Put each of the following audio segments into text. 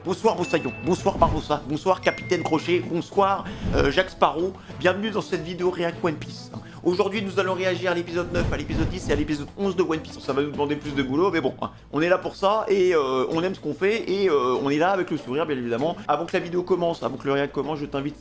Bonsoir Moussaillon, bonsoir Barbossa, bonsoir Capitaine Crochet, bonsoir Jacques Sparrow, bienvenue dans cette vidéo React One Piece. Aujourd'hui nous allons réagir à l'épisode 9, à l'épisode 10 et à l'épisode 11 de One Piece. Ça va nous demander plus de boulot mais bon, on est là pour ça et on aime ce qu'on fait et on est là avec le sourire bien évidemment. Avant que la vidéo commence, avant que le React commence, je t'invite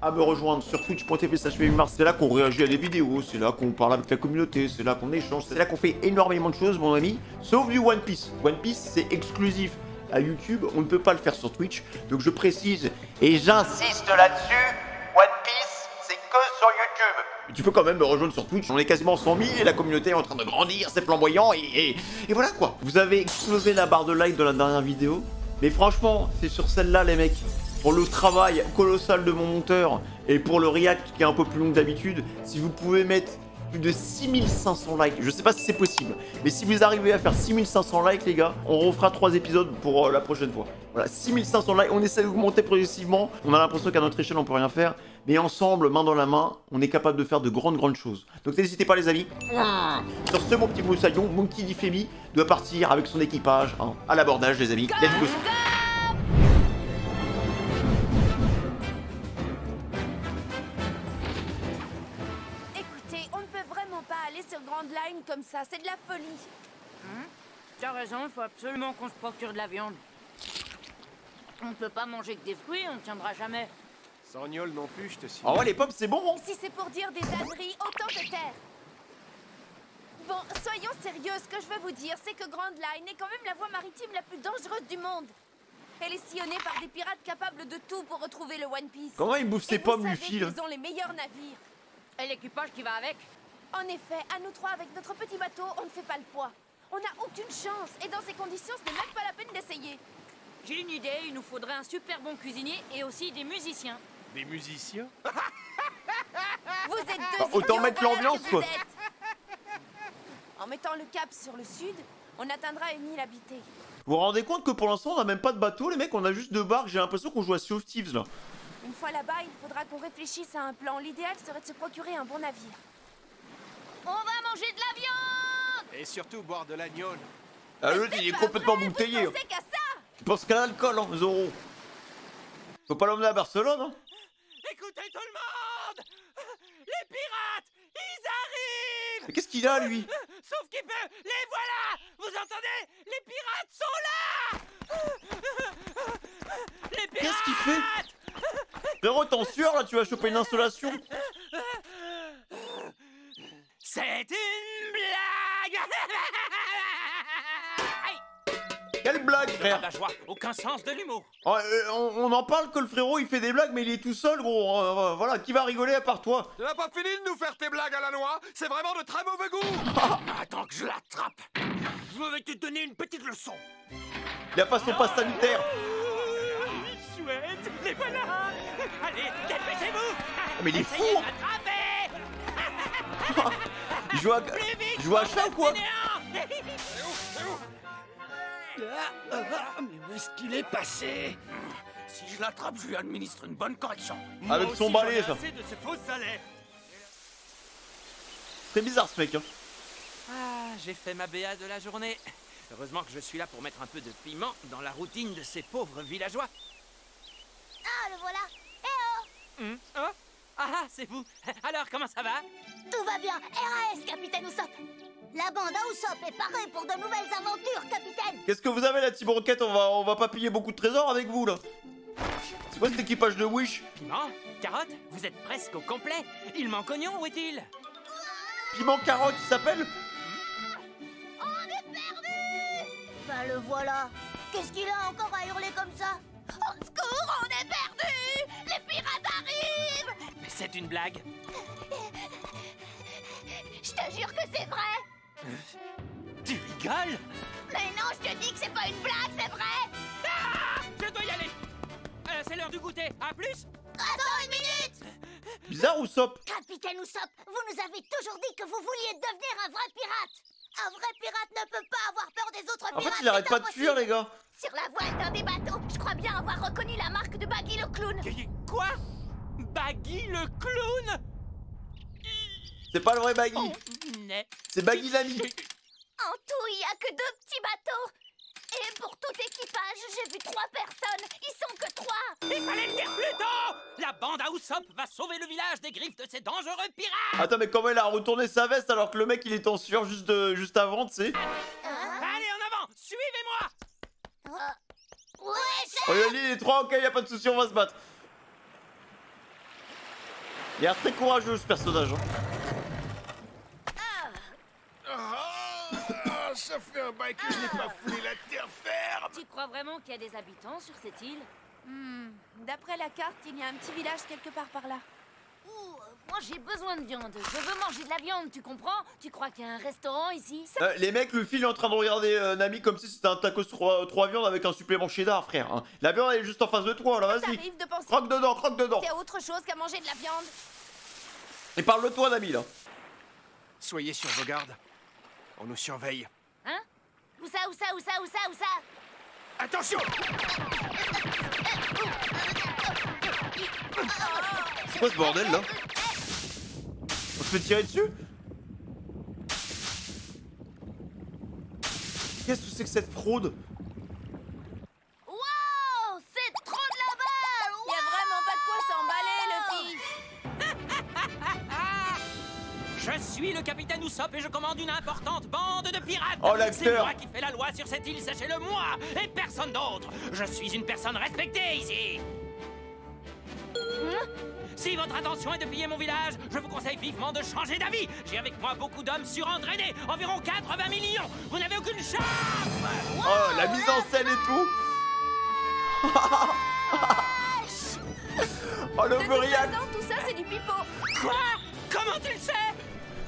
à me rejoindre sur twitch.tv/mars. C'est là qu'on réagit à des vidéos, c'est là qu'on parle avec la communauté, c'est là qu'on échange, c'est là qu'on fait énormément de choses mon ami, sauf du One Piece. One Piece c'est exclusif à YouTube, on ne peut pas le faire sur Twitch, donc je précise et j'insiste là-dessus, One Piece c'est que sur YouTube. Tu peux quand même me rejoindre sur Twitch, on est quasiment 100 000 et la communauté est en train de grandir, c'est flamboyant et voilà quoi. Vous avez explosé la barre de like de la dernière vidéo, mais franchement c'est sur celle-là les mecs, pour le travail colossal de mon monteur et pour le react qui est un peu plus long que d'habitude, si vous pouvez mettre plus de 6500 likes, je sais pas si c'est possible, mais si vous arrivez à faire 6500 likes les gars, on refera 3 épisodes pour la prochaine fois. Voilà, 6500 likes, on essaie d'augmenter progressivement, on a l'impression qu'à notre échelle on peut rien faire, mais ensemble, main dans la main, on est capable de faire de grandes choses. Donc n'hésitez pas les amis, sur ce mon petit moussaillon, Monkey D. Femi doit partir avec son équipage à l'abordage les amis, let's go. Sur Grand Line comme ça, c'est de la folie. T'as raison, il faut absolument qu'on se procure de la viande. On ne peut pas manger que des fruits, on ne tiendra jamais. Sans gnôle non plus, je te suis. Ah ouais, les pommes, c'est bon, hein. Si c'est pour dire des âneries, autant de terre. Bon, soyons sérieux, ce que je veux vous dire, c'est que Grand Line est quand même la voie maritime la plus dangereuse du monde. Elle est sillonnée par des pirates capables de tout pour retrouver le One Piece. Comment il bouffe ses pommes, Luffy, là? Ils ont les meilleurs navires. Et l'équipage qui va avec? En effet, à nous trois, avec notre petit bateau, on ne fait pas le poids. On n'a aucune chance, et dans ces conditions, ce n'est même pas la peine d'essayer. J'ai une idée, il nous faudrait un super bon cuisinier et aussi des musiciens. Des musiciens? Vous êtes deux autant idiots, mettre voilà l'ambiance, ce que quoi. vous êtes. En mettant le cap sur le sud, on atteindra une île habitée. Vous vous rendez compte que pour l'instant, on n'a même pas de bateau, les mecs, on a juste 2 barques, j'ai l'impression qu'on joue à Sea of Thieves, là. Une fois là-bas, il faudra qu'on réfléchisse à un plan. L'idéal serait de se procurer un bon navire. On va manger de la viande! Et surtout boire de la gnôle. Ah, l'autre, il est complètement Vous bouteillé. pensez qu'à ça? Tu penses qu'à l'alcool, hein, Zoro. Faut pas l'emmener à Barcelone, hein. Écoutez tout le monde! Les pirates, ils arrivent! Mais qu'est-ce qu'il a, lui? Sauf qu'il peut, les voilà! Vous entendez? Les pirates sont là! Les pirates! Qu'est-ce qu'il fait? Frérot, t'es en sueur, là, tu vas choper une installation. C'est une blague! Quelle blague, Pas frère? la joie, aucun sens de l'humour. Oh, on en parle que le frérot, il fait des blagues, mais il est tout seul, gros. Voilà, qui va rigoler à part toi? Tu n'as pas fini de nous faire tes blagues à la noix? C'est vraiment de très mauvais goût! Attends que je l'attrape. Je vais te donner une petite leçon. Il a pas son passe sanitaire. Chouette, les voilà! Allez, dépêchez-vous! Mais il est fou! Essayez de m'attraper! Il joue à chat ou quoi? Mais où est-ce qu'il est passé? Si je l'attrape, je lui administre une bonne correction. Avec son balai, ça. De ces fausses alertes. C'est bizarre ce mec, hein. Ah, j'ai fait ma BA de la journée. Heureusement que je suis là pour mettre un peu de piment dans la routine de ces pauvres villageois. Ah, le voilà. Oh ah, c'est vous. Alors, comment ça va? Tout va bien. RAS, capitaine Usopp. La bande à Usopp est parée pour de nouvelles aventures, capitaine. Qu'est-ce que vous avez là, Team Rocket? On va pas piller beaucoup de trésors avec vous, là. C'est quoi cet équipage de Wish? Piment? Carotte? Vous êtes presque au complet. Il manque oignon, où est-il? Piment carotte, il s'appelle? On est perdu. Ben le voilà. Qu'est-ce qu'il a encore à hurler comme ça? Au secours, on est perdu. Les pirates arrivent. Mais c'est une blague. Je te jure que c'est vrai. Tu rigoles? Mais non, je te dis que c'est pas une blague, c'est vrai. Ah, je dois y aller. C'est l'heure du goûter. À plus. Attends une minute. Bizarre, Usopp? Capitaine Usopp, vous nous avez toujours dit que vous vouliez devenir un vrai pirate. Un vrai pirate ne peut pas avoir peur des autres En pirates. fait, il arrête c'est pas de impossible. fuir, les gars. Sur la voile d'un des bateaux, je crois bien avoir reconnu la marque de Baggy le clown. Quoi? Baggy le clown? C'est pas le vrai Baggy. Oh, C'est Baggy l'ami. En tout, il y a que 2 petits bateaux. Et pour tout équipage, j'ai vu 3 personnes. la bande à Usopp va sauver le village des griffes de ces dangereux pirates. Attends, mais comment elle a retourné sa veste alors que le mec il était en sueur juste avant, tu sais? Allez, en avant, suivez-moi. Ouais, chef. Oh, il a dit les trois, ok, y a pas de souci, on va se battre. Il a l'air très courageux ce personnage. Hein. Ça fait un bail que je n'ai pas foulé la terre ferme. Tu crois vraiment qu'il y a des habitants sur cette île? D'après la carte, il y a un petit village quelque part par là. Moi j'ai besoin de viande. Je veux manger de la viande, tu comprends? Tu crois qu'il y a un restaurant ici? Les mecs, Luffy il est en train de regarder Nami comme si c'était un tacos 3 viandes avec un supplément cheddar, frère. Hein. La viande elle est juste en face de toi, là, vas-y. T'arrives de penser Croque dedans, croque dedans. qu'il y a autre chose qu'à manger de la viande. Et parle de toi, Nami, là. Soyez sur vos gardes. On nous surveille. Hein? Où ça? Attention! C'est quoi ce bordel, là? On se fait tirer dessus? Qu'est-ce que c'est que cette fraude? Wow, c'est trop de la balle. Il y a vraiment pas de quoi s'emballer, le fils. Je suis le capitaine Usopp et je commande une importante bande de pirates. Oh, C'est l'acteur. moi qui fais la loi sur cette île, sachez-le, moi et personne d'autre. Je suis une personne respectée ici. Si votre intention est de piller mon village, je vous conseille vivement de changer d'avis. J'ai avec moi beaucoup d'hommes surentraînés, environ 80 millions. Vous n'avez aucune chance. Oh, la mise en scène et tout. Oh, De toute l'overiac. façon, tout ça, c'est du pipeau. Quoi? Comment tu le sais?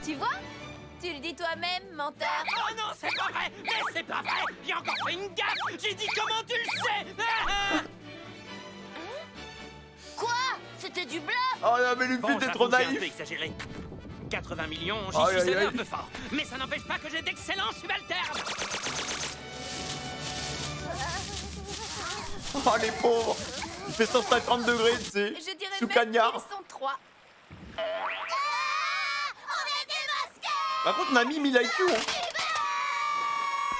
Tu vois? Tu le dis toi-même, menteur. Oh non, c'est pas vrai. Mais c'est pas vrai. J'ai encore fait une gaffe. J'ai dit comment tu le sais. Quoi? C'était du bluff. Oh non, mais Luffy, Bon, t'es j'avoue, trop j'ai un peu naïf. exagéré. 80 millions, j'y Aïe, suis aïe, allé aïe. un peu fort. Mais ça n'empêche pas que j'ai d'excellents subalternes. Oh, les pauvres. Il fait 150 degrés, tu sais. Je dirais Sous même cagnard. qu'ils sont 3. On est démasqués. Par contre, Nami, mis l'IQ. Hein.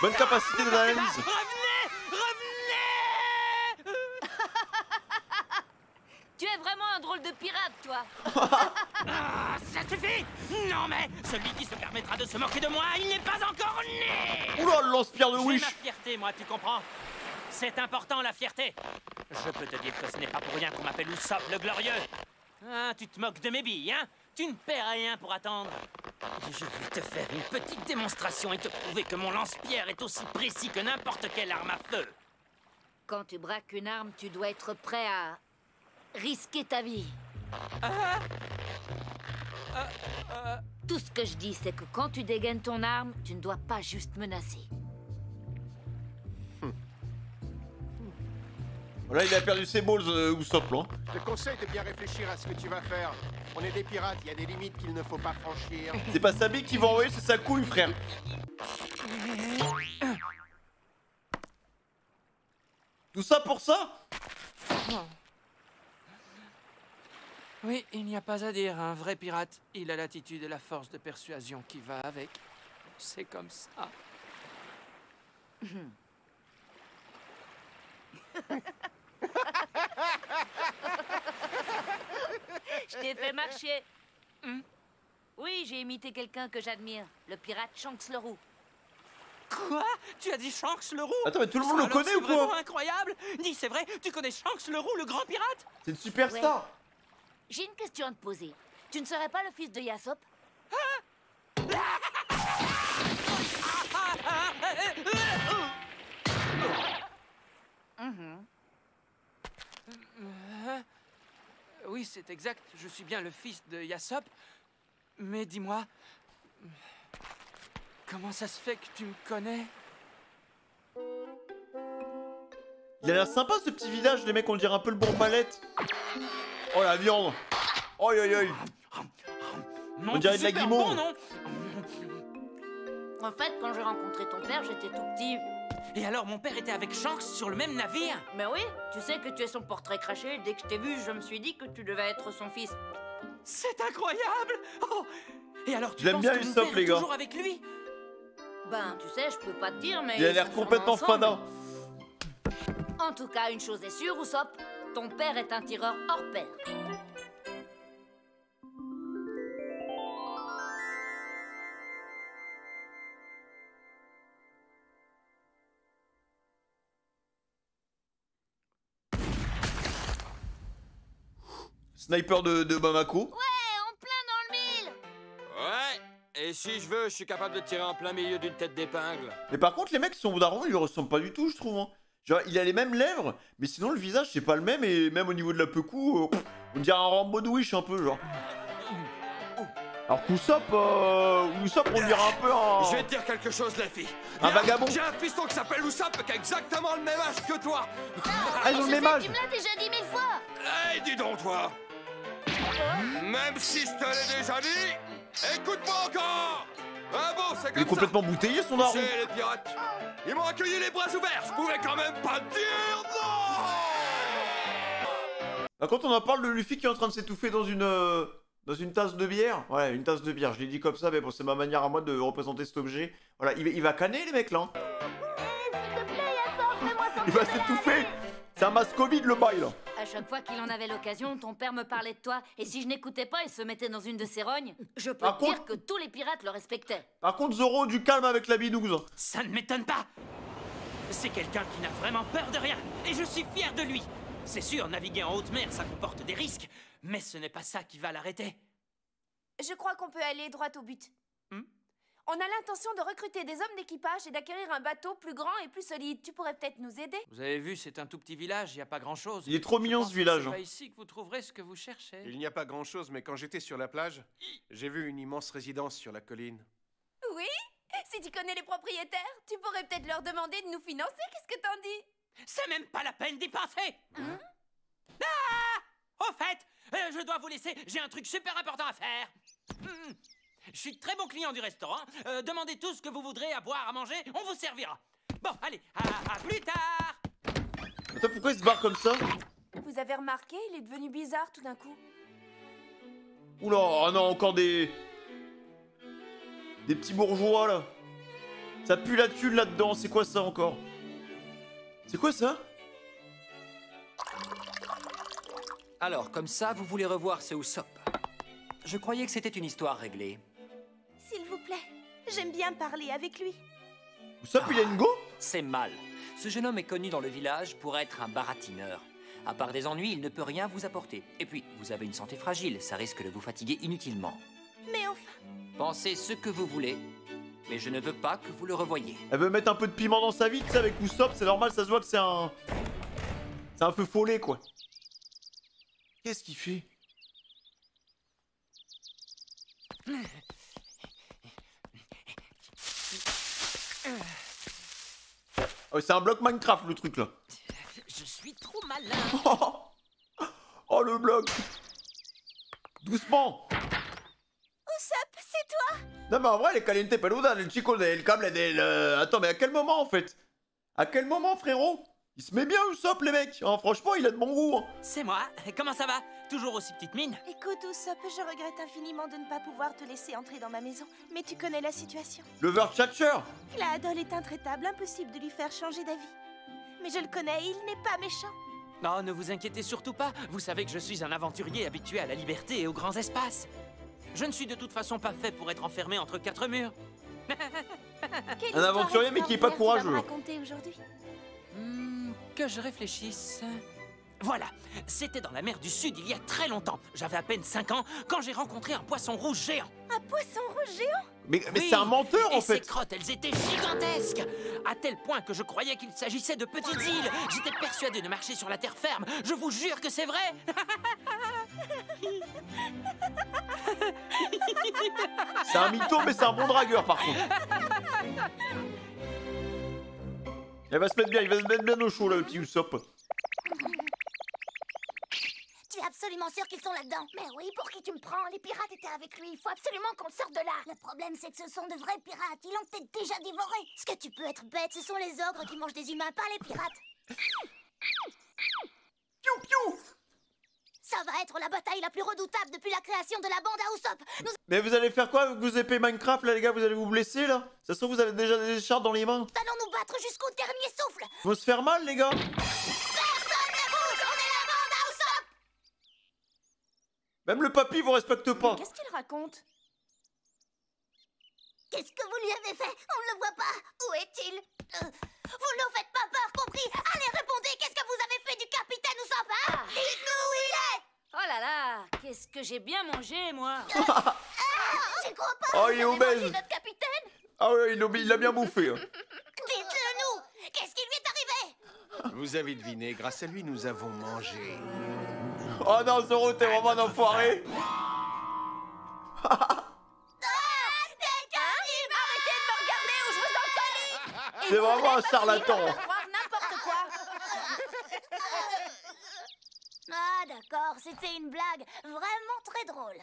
Bonne capacité d'analyse. Revenez, revenez. Tu es vraiment un drôle de pirate, toi. Ah, ça suffit. Non mais, celui qui se permettra de se moquer de moi, il n'est pas encore né. Oula, le lance-pierre de J'ai Wish. ma fierté, moi, tu comprends? C'est important, la fierté. Je peux te dire que ce n'est pas pour rien qu'on m'appelle Usopp le Glorieux. Ah, tu te moques de mes billes, hein? Tu ne perds rien pour attendre. Je vais te faire une petite démonstration et te prouver que mon lance-pierre est aussi précis que n'importe quelle arme à feu. Quand tu braques une arme, tu dois être prêt à risquer ta vie. Tout ce que je dis, c'est que quand tu dégaines ton arme, tu ne dois pas juste menacer. Là, il a perdu ses balls, Usopp, là. Je te conseille de bien réfléchir à ce que tu vas faire. On est des pirates, il y a des limites qu'il ne faut pas franchir. C'est pas sa bille qui va envoyer, c'est sa couille, frère. Tout ça pour ça? Oui, il n'y a pas à dire, un vrai pirate, il a l'attitude et la force de persuasion qui va avec. C'est comme ça. Je t'ai fait marcher. Oui, j'ai imité quelqu'un que j'admire, le pirate Shanks le Roux. Quoi? Tu as dit Shanks le Roux? Attends, mais tout le monde Ça, le alors, connaît ou c'est vraiment quoi? incroyable! Dis, c'est vrai, tu connais Shanks le Roux, le grand pirate? C'est une superstar. J'ai une question à te poser. Tu ne serais pas le fils de Yasopp? Oui, c'est exact, je suis bien le fils de Yasopp. Mais dis-moi, comment ça se fait que tu me connais? Il a l'air sympa ce petit village, les mecs, on dirait un peu le Bourg-Malette. Oh la viande. Oi oi oi. Non, On dirait de la super guimauve. bon, non? En fait, quand j'ai rencontré ton père, j'étais tout petit. Et alors, mon père était avec Shanks sur le même navire? Mais oui, tu sais que tu es son portrait craché. Dès que je t'ai vu, je me suis dit que tu devais être son fils. C'est incroyable! Oh! Et alors, tu J'aime penses bien que mon Usopp, père les est gars. toujours avec lui? Ben, tu sais, je peux pas te dire, mais... Il a ils l'air sont complètement sûrement ensemble. fada. En tout cas, une chose est sûre, Usopp. Ton père est un tireur hors pair. Sniper de Bamako. Ouais, en plein dans le mille. Ouais, et si je veux, je suis capable de tirer en plein milieu d'une tête d'épingle. Mais par contre, les mecs, son daron, il lui ressemble pas du tout, je trouve. Hein. Genre, il a les mêmes lèvres, mais sinon, le visage, c'est pas le même. Et même au niveau de la pecou, on dirait un Rambo de Wish, un peu, genre. Alors Usopp, on dirait un peu un... Je vais te dire quelque chose, la fille. Un vagabond. J'ai un fiston qui s'appelle Usopp qui a exactement le même âge que toi. Ah, ils ont le même âge. Tu me l'as déjà dit 1000 fois. Hey, dis donc, toi. Même si je te l'ai déjà dit, écoute-moi encore. Ah bon, c'est Il est comme ça. complètement bouteillé, son daron. C'est les pirates. Ils m'ont accueilli les bras ouverts. Je pouvais quand même pas te dire non. Bah, quand on en parle de Luffy qui est en train de s'étouffer dans une tasse de bière, ouais, une tasse de bière, je l'ai dit comme ça, mais bon, c'est ma manière à moi de représenter cet objet. Voilà, il va canner, les mecs, là. Hein. S'il te plaît, Yasor, fais-moi sortir. Il va s'étouffer. C'est un masque Covid, le bail, là. À chaque fois qu'il en avait l'occasion, ton père me parlait de toi. Et si je n'écoutais pas et se mettait dans une de ses rognes, je peux Par te dire contre- que tous les pirates le respectaient. Par contre, Zoro, du calme avec la bidouze. Ça ne m'étonne pas. C'est quelqu'un qui n'a vraiment peur de rien. Et je suis fier de lui. C'est sûr, naviguer en haute mer, ça comporte des risques. Mais ce n'est pas ça qui va l'arrêter. Je crois qu'on peut aller droit au but. On a l'intention de recruter des hommes d'équipage et d'acquérir un bateau plus grand et plus solide. Tu pourrais peut-être nous aider? Vous avez vu, c'est un tout petit village, il n'y a pas grand-chose. Il est trop mignon, ce village. C'est pas ici que vous trouverez ce que vous cherchez. Il n'y a pas grand-chose, mais quand j'étais sur la plage, j'ai vu une immense résidence sur la colline. Oui? Si tu connais les propriétaires, tu pourrais peut-être leur demander de nous financer. Qu'est-ce que t'en dis? C'est même pas la peine d'y penser. Ah! Au fait, je dois vous laisser, j'ai un truc super important à faire. Je suis très bon client du restaurant. Demandez tout ce que vous voudrez à boire, à manger, on vous servira. Bon, allez, à plus tard. Attends, pourquoi il se barre comme ça? Vous avez remarqué, il est devenu bizarre tout d'un coup. Oula, oh non, encore des petits bourgeois, là. Ça pue la thune là-dedans, c'est quoi ça encore? C'est quoi ça? Alors, comme ça, vous voulez revoir ce Usopp. Je croyais que c'était une histoire réglée. S'il vous plaît, j'aime bien parler avec lui. Usopp, il a une go? C'est mal. Ce jeune homme est connu dans le village pour être un baratineur. À part des ennuis, il ne peut rien vous apporter. Et puis, vous avez une santé fragile, ça risque de vous fatiguer inutilement. Mais enfin, Pensez ce que vous voulez, mais je ne veux pas que vous le revoyiez. Elle veut mettre un peu de piment dans sa vie, tu sais, avec Usopp, c'est normal, ça se voit que c'est un... C'est un feu follet, quoi. Qu'est-ce qu'il fait? Oh, c'est un bloc Minecraft, le truc, là. Je suis trop malin. Oh, le bloc. Doucement. Usopp, c'est toi? Non, mais en vrai, les caliente peluda, le chico del cable del... Attends, mais à quel moment, en fait? À quel moment, frérot? Il se met bien, Usopp, les mecs. Hein, franchement, il a de bon goût. Hein. C'est moi. Comment ça va? Toujours aussi petite mine? Écoute, Usopp, je regrette infiniment de ne pas pouvoir te laisser entrer dans ma maison, mais tu connais la situation. Le Verchatcher. La Adol est intraitable, impossible de lui faire changer d'avis. Mais je le connais, il n'est pas méchant. Non, ne vous inquiétez surtout pas. Vous savez que je suis un aventurier habitué à la liberté et aux grands espaces. Je ne suis de toute façon pas fait pour être enfermé entre quatre murs. Quelle Un aventurier, histoire mais qui est pas extraordinaire tu vas courageux. me raconter aujourd'hui. Que je réfléchisse. Voilà, c'était dans la mer du Sud il y a très longtemps. J'avais à peine 5 ans quand j'ai rencontré un poisson rouge géant. Un poisson rouge géant? Mais Oui, c'est un menteur, en et ses fait. crottes, elles étaient gigantesques. À tel point que je croyais qu'il s'agissait de petites îles. J'étais persuadé de marcher sur la terre ferme. Je vous jure que c'est vrai. C'est un mytho, mais c'est un bon dragueur, par contre. Il va se mettre bien au chaud, là, le petit Usopp. Tu es absolument sûr qu'ils sont là-dedans? Mais oui, pour qui tu me prends? Les pirates étaient avec lui, il faut absolument qu'on le sorte de là. Le problème, c'est que ce sont de vrais pirates, ils l'ont peut-être déjà dévoré. Est-ce que tu peux être bête? Ce sont les ogres qui mangent des humains, pas les pirates. Piou, piou. Ça va être la bataille la plus redoutable depuis la création de la bande à Usopp. Nous Mais vous allez faire quoi avec vos épées Minecraft, là, les gars? Vous allez vous blesser, là? Ça se trouve, vous avez déjà des écharpes dans les mains. allons nous battre jusqu'au dernier souffle. Faut se faire mal, les gars. Personne ne bouge, on est la bande à Usopp. Même le papy vous respecte pas. Qu'est-ce qu'il raconte? Qu'est-ce que vous lui avez fait? On ne le voit pas. Où est-il? Vous ne nous faites pas peur, compris? Allez, répondez, qu'est-ce que vous avez fait du capitaine Usopp, hein? Dites-nous où il est. Oh là là, que j'ai bien mangé, moi. J'y crois pas. Oh, il est Vous avez obèse. mangé notre capitaine. Ah ouais, il l'a bien bouffé. Hein. Dites-le nous. Qu'est-ce qui lui est arrivé? Vous avez deviné, grâce à lui, nous avons mangé. Oh non, Zoro, t'es vraiment un enfoiré. Arrêtez de me regarder ou je vous en colle. C'est vraiment un charlatan. Croire n'importe quoi. Ah d'accord, c'était une blague vraiment très drôle.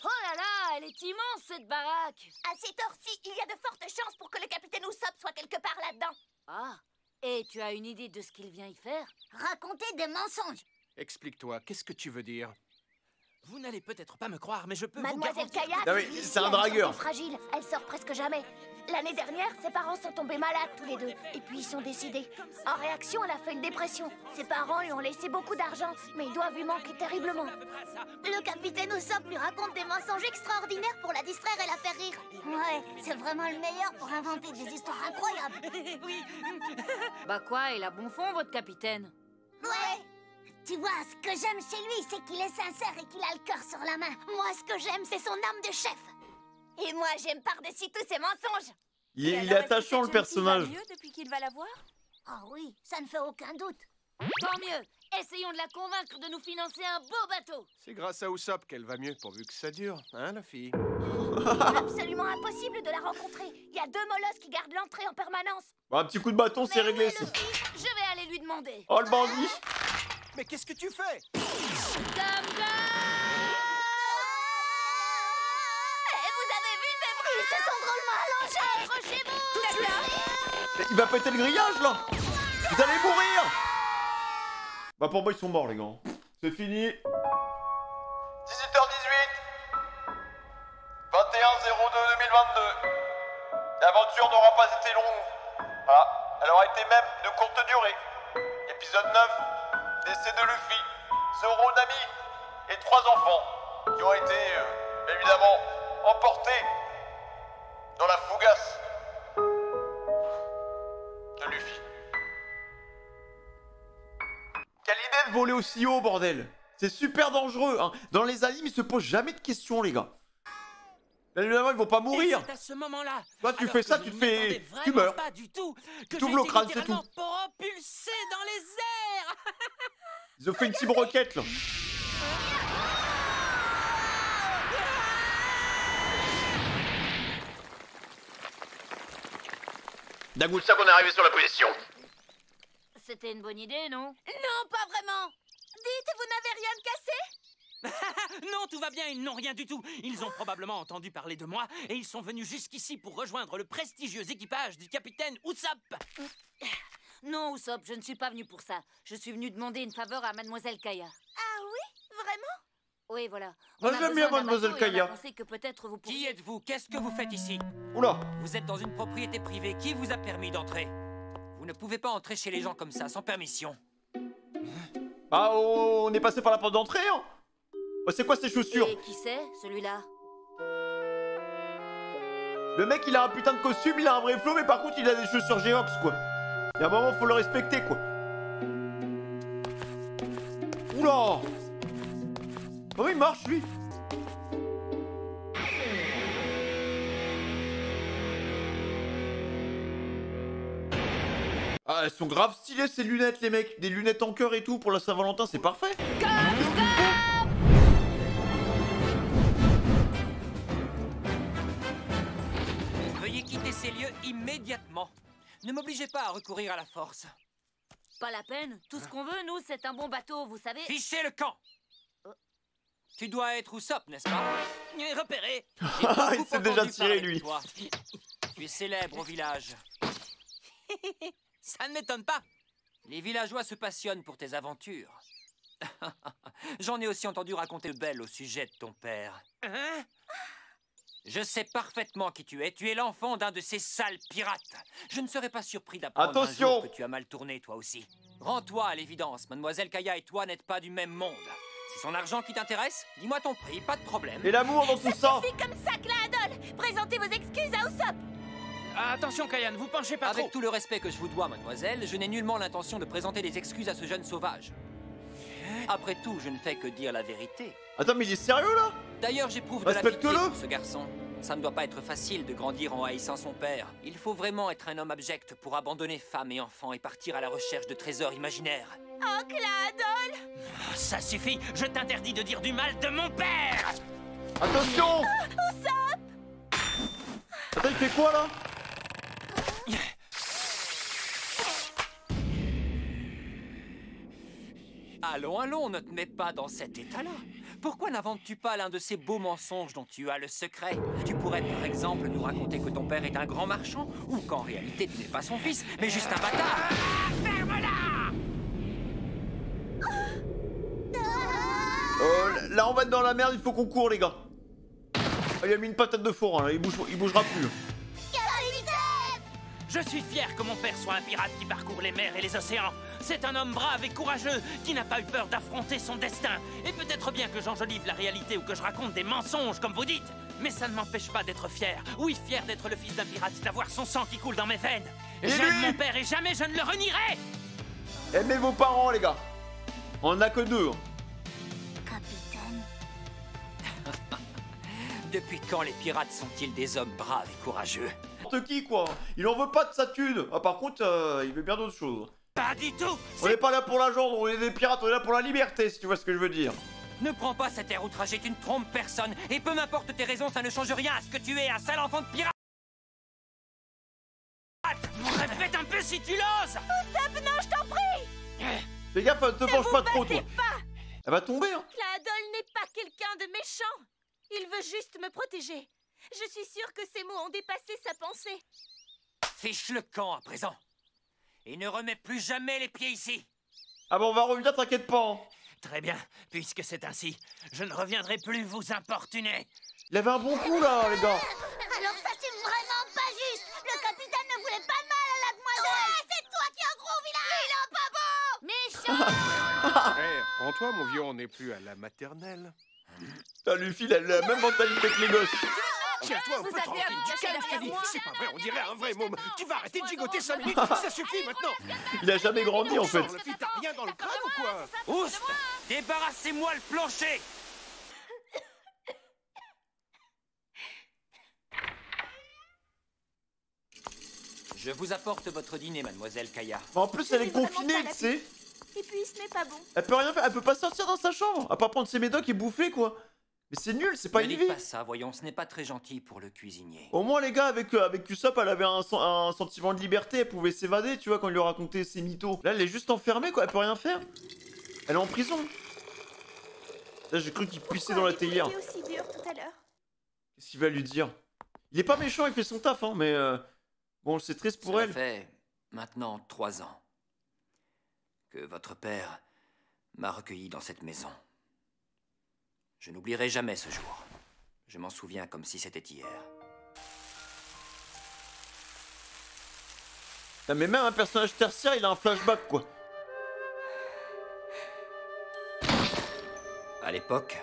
Oh là là, elle est immense, cette baraque. À cette heure-ci, il y a de fortes chances pour que le capitaine Usopp soit quelque part là-dedans. Ah, et tu as une idée de ce qu'il vient y faire? Raconter des mensonges. Explique-toi, qu'est-ce que tu veux dire? Vous n'allez peut-être pas me croire, mais je peux Mademoiselle vous garantir... Kaya, Ah oui, ici, c'est un elle est dragueur. fragile, elle sort presque jamais. L'année dernière, ses parents sont tombés malades tous les deux, et puis ils sont décédés. En réaction, elle a fait une dépression. Ses parents lui ont laissé beaucoup d'argent, mais ils doivent lui manquer terriblement. Le capitaine Usopp lui raconte des mensonges extraordinaires pour la distraire et la faire rire. Ouais, c'est vraiment le meilleur pour inventer des histoires incroyables. Oui. Bah quoi, il a bon fond, votre capitaine. Ouais. Tu vois, ce que j'aime chez lui, c'est qu'il est sincère et qu'il a le cœur sur la main. Moi, ce que j'aime, c'est son âme de chef. Et moi, j'aime par-dessus tous ses mensonges. Il est attachant, le personnage. mieux depuis qu'il va la voir? Oh oui, ça ne fait aucun doute. Tant mieux. Essayons de la convaincre de nous financer un beau bateau. C'est grâce à Usopp qu'elle va mieux, pourvu que ça dure, hein, la fille? Absolument impossible de la rencontrer. Il y a 2 molosses qui gardent l'entrée en permanence. Bon, un petit coup de bâton, c'est Mais réglé. où est le fils Je vais aller lui demander. Oh, le bandit. Mais qu'est-ce que tu fais? Dame, Vous avez vu ces bruits? Ils se sont drôlement allongés. accrochez-vous. Mais il va péter le grillage, là. Vous allez mourir. Bah, pour moi, ils sont morts, les gars. C'est fini. 18h18. 21/02/2022. L'aventure n'aura pas été longue. Ah, elle aura été même de courte durée. Épisode 9. Décès de Luffy, Zoro, Nami et 3 enfants qui ont été, évidemment, emportés dans la fougasse de Luffy. Quelle idée de voler aussi haut, bordel! C'est super dangereux, hein. Dans les animes, ils se posent jamais de questions, les gars. Là, évidemment, ils vont pas mourir. Et c'est à ce moment-là. Toi, tu alors fais que ça, je tu te n'y fais... m'attendais Tu vraiment meurs. pas du tout. Que Tu ouvres j'ai le été crâne, c'est littéralement tout. propulsé dans les airs. Ils ont fait une cible roquette, là. D'un coup de ça qu'on est arrivé sur la position. C'était une bonne idée, non? Non, pas vraiment. Dites, vous n'avez rien de cassé? Non, tout va bien, ils n'ont rien du tout. Ils ont probablement entendu parler de moi et ils sont venus jusqu'ici pour rejoindre le prestigieux équipage du capitaine Usopp. Non, Usopp, je ne suis pas venu pour ça. Je suis venu demander une faveur à Mademoiselle Kaya. Ah oui? Vraiment? Oui, voilà. Moi, On a j'aime besoin bien d'un Mademoiselle bateau et on a Kaya. pensé que peut-être vous Qui pourriez... êtes-vous? Qu'est-ce que vous faites ici? Oula. Vous êtes dans une propriété privée. Qui vous a permis d'entrer? Vous ne pouvez pas entrer chez les gens comme ça, sans permission. Ah, on est passé par la porte d'entrée, hein. Oh, c'est quoi ces chaussures? Et qui c'est, celui-là? Le mec, il a un putain de costume, il a un vrai flow, mais par contre, il a des chaussures Geox, quoi. Il y a un moment, faut le respecter, quoi. Oula. Oh, il marche, lui. Ah, elles sont grave stylées, ces lunettes, les mecs. Des lunettes en cœur et tout pour la Saint-Valentin, c'est parfait. Veuillez quitter ces lieux immédiatement. Ne m'obligez pas à recourir à la force. Pas la peine. Tout ce qu'on veut, nous, c'est un bon bateau, vous savez. Fichez le camp. Tu dois être Usopp, n'est-ce pas? Repéré. J'ai beaucoup Il s'est déjà entendu tiré, parler de lui. toi. Tu es célèbre au village. Ça ne m'étonne pas. Les villageois se passionnent pour tes aventures. J'en ai aussi entendu raconter de belles au sujet de ton père. Hein? Je sais parfaitement qui tu es. Tu es l'enfant d'un de ces sales pirates. Je ne serais pas surpris d'apprendre un Attention! jour que tu as mal tourné, toi aussi. Rends-toi à l'évidence. Mademoiselle Kaya et toi n'êtes pas du même monde. C'est son argent qui t'intéresse? Dis-moi ton prix, pas de problème. Et l'amour dans tout ça. C'est comme ça, Cladol. Présentez vos excuses à Usopp. Attention, Cayenne, vous penchez pas trop. Avec tout le respect que je vous dois, mademoiselle, je n'ai nullement l'intention de présenter des excuses à ce jeune sauvage. Après tout, je ne fais que dire la vérité. Attends, mais il est sérieux là? D'ailleurs, j'éprouve de la pitié Respecte-le. pour ce garçon. Ça ne doit pas être facile de grandir en haïssant son père. Il faut vraiment être un homme abject pour abandonner femme et enfants et partir à la recherche de trésors imaginaires. Oh, Cladol! Oh, ça suffit, je t'interdis de dire du mal de mon père. Attention! Attends, il fait quoi là? Allons, allons, ne te mets pas dans cet état-là. Pourquoi n'inventes-tu pas l'un de ces beaux mensonges dont tu as le secret? Tu pourrais par exemple nous raconter que ton père est un grand marchand, ou qu'en réalité tu n'es pas son fils, mais juste un bâtard. Là on va être dans la merde, il faut qu'on court les gars. Ah, il a mis une patate de forain là, il bougera plus. Je suis fier que mon père soit un pirate qui parcourt les mers et les océans. C'est un homme brave et courageux qui n'a pas eu peur d'affronter son destin. Et peut-être bien que j'enjolive la réalité ou que je raconte des mensonges, comme vous dites. Mais ça ne m'empêche pas d'être fier. Oui, fier d'être le fils d'un pirate, d'avoir son sang qui coule dans mes veines. J'aime mon père et jamais je ne le renierai. Aimez vos parents les gars. On en a que deux. Capitaine. Depuis quand les pirates sont-ils des hommes braves et courageux? N'importe qui quoi. Il en veut pas de sa thune. Ah par contre, il veut bien d'autres choses. Pas du tout. On n'est pas là pour l'argent, on est des pirates, on est là pour la liberté si tu vois ce que je veux dire. Ne prends pas cet air outragé, tu ne trompes personne. Et peu m'importe tes raisons, ça ne change rien à ce que tu es, un sale enfant de pirate. Répète un peu si tu l'oses. Usopp, non, je t'en prie! Fais gaffe, te penche pas trop toi. Pas! Elle va tomber hein. Cladol n'est pas quelqu'un de méchant. Il veut juste me protéger. Je suis sûre que ces mots ont dépassé sa pensée. Fiche le camp à présent. Et ne remets plus jamais les pieds ici. Ah bah on va revenir, t'inquiète pas hein. Très bien, puisque c'est ainsi, je ne reviendrai plus vous importuner. Il avait un bon coup là les gars. Alors ça c'est vraiment pas juste. Le capitaine ne voulait pas de mal à la demoiselle. Ouais, c'est toi qui as gros vilain. Il a pas beau. Méchant. Eh, prends-toi mon vieux, on n'est plus à la maternelle. Putain, Luffy, il a la même mentalité que les gosses. Tiens-toi un peu Vous avez à tranquille, vous du cacher calme, je te dis. derrière moi. C'est pas vrai, on dirait un vrai môme. Tu vas arrêter de gigoter 5 minutes, ça suffit maintenant. Il a jamais grandi en fait. Sors, le fils, t'as rien dans le crâne ou quoi? Oust, débarrassez-moi le plancher. Je vous apporte votre dîner, mademoiselle Kaya. Mais en plus, elle est confinée, tu sais. Et puis ce n'est pas bon. Elle peut rien faire, elle peut pas sortir dans sa chambre. À part prendre ses médocs et bouffer quoi. Mais c'est nul, c'est pas Ne une dites vie. pas ça, voyons, ce n'est pas très gentil pour le cuisinier. Au moins les gars, avec Usopp, elle avait un sentiment de liberté, elle pouvait s'évader, tu vois, quand il lui racontait ses mythos. Là, elle est juste enfermée quoi, elle peut rien faire. Elle est en prison. Là, j'ai cru qu'il pissait dans la théière. Il était aussi dur tout à l'heure. Qu'est-ce qu'il va lui dire? Il est pas méchant, il fait son taf, hein, mais bon, c'est triste pour Cela elle. fait maintenant 3 ans que votre père m'a recueilli dans cette maison. Je n'oublierai jamais ce jour. Je m'en souviens comme si c'était hier. Ah, mais même un personnage tertiaire, il a un flashback quoi. À l'époque,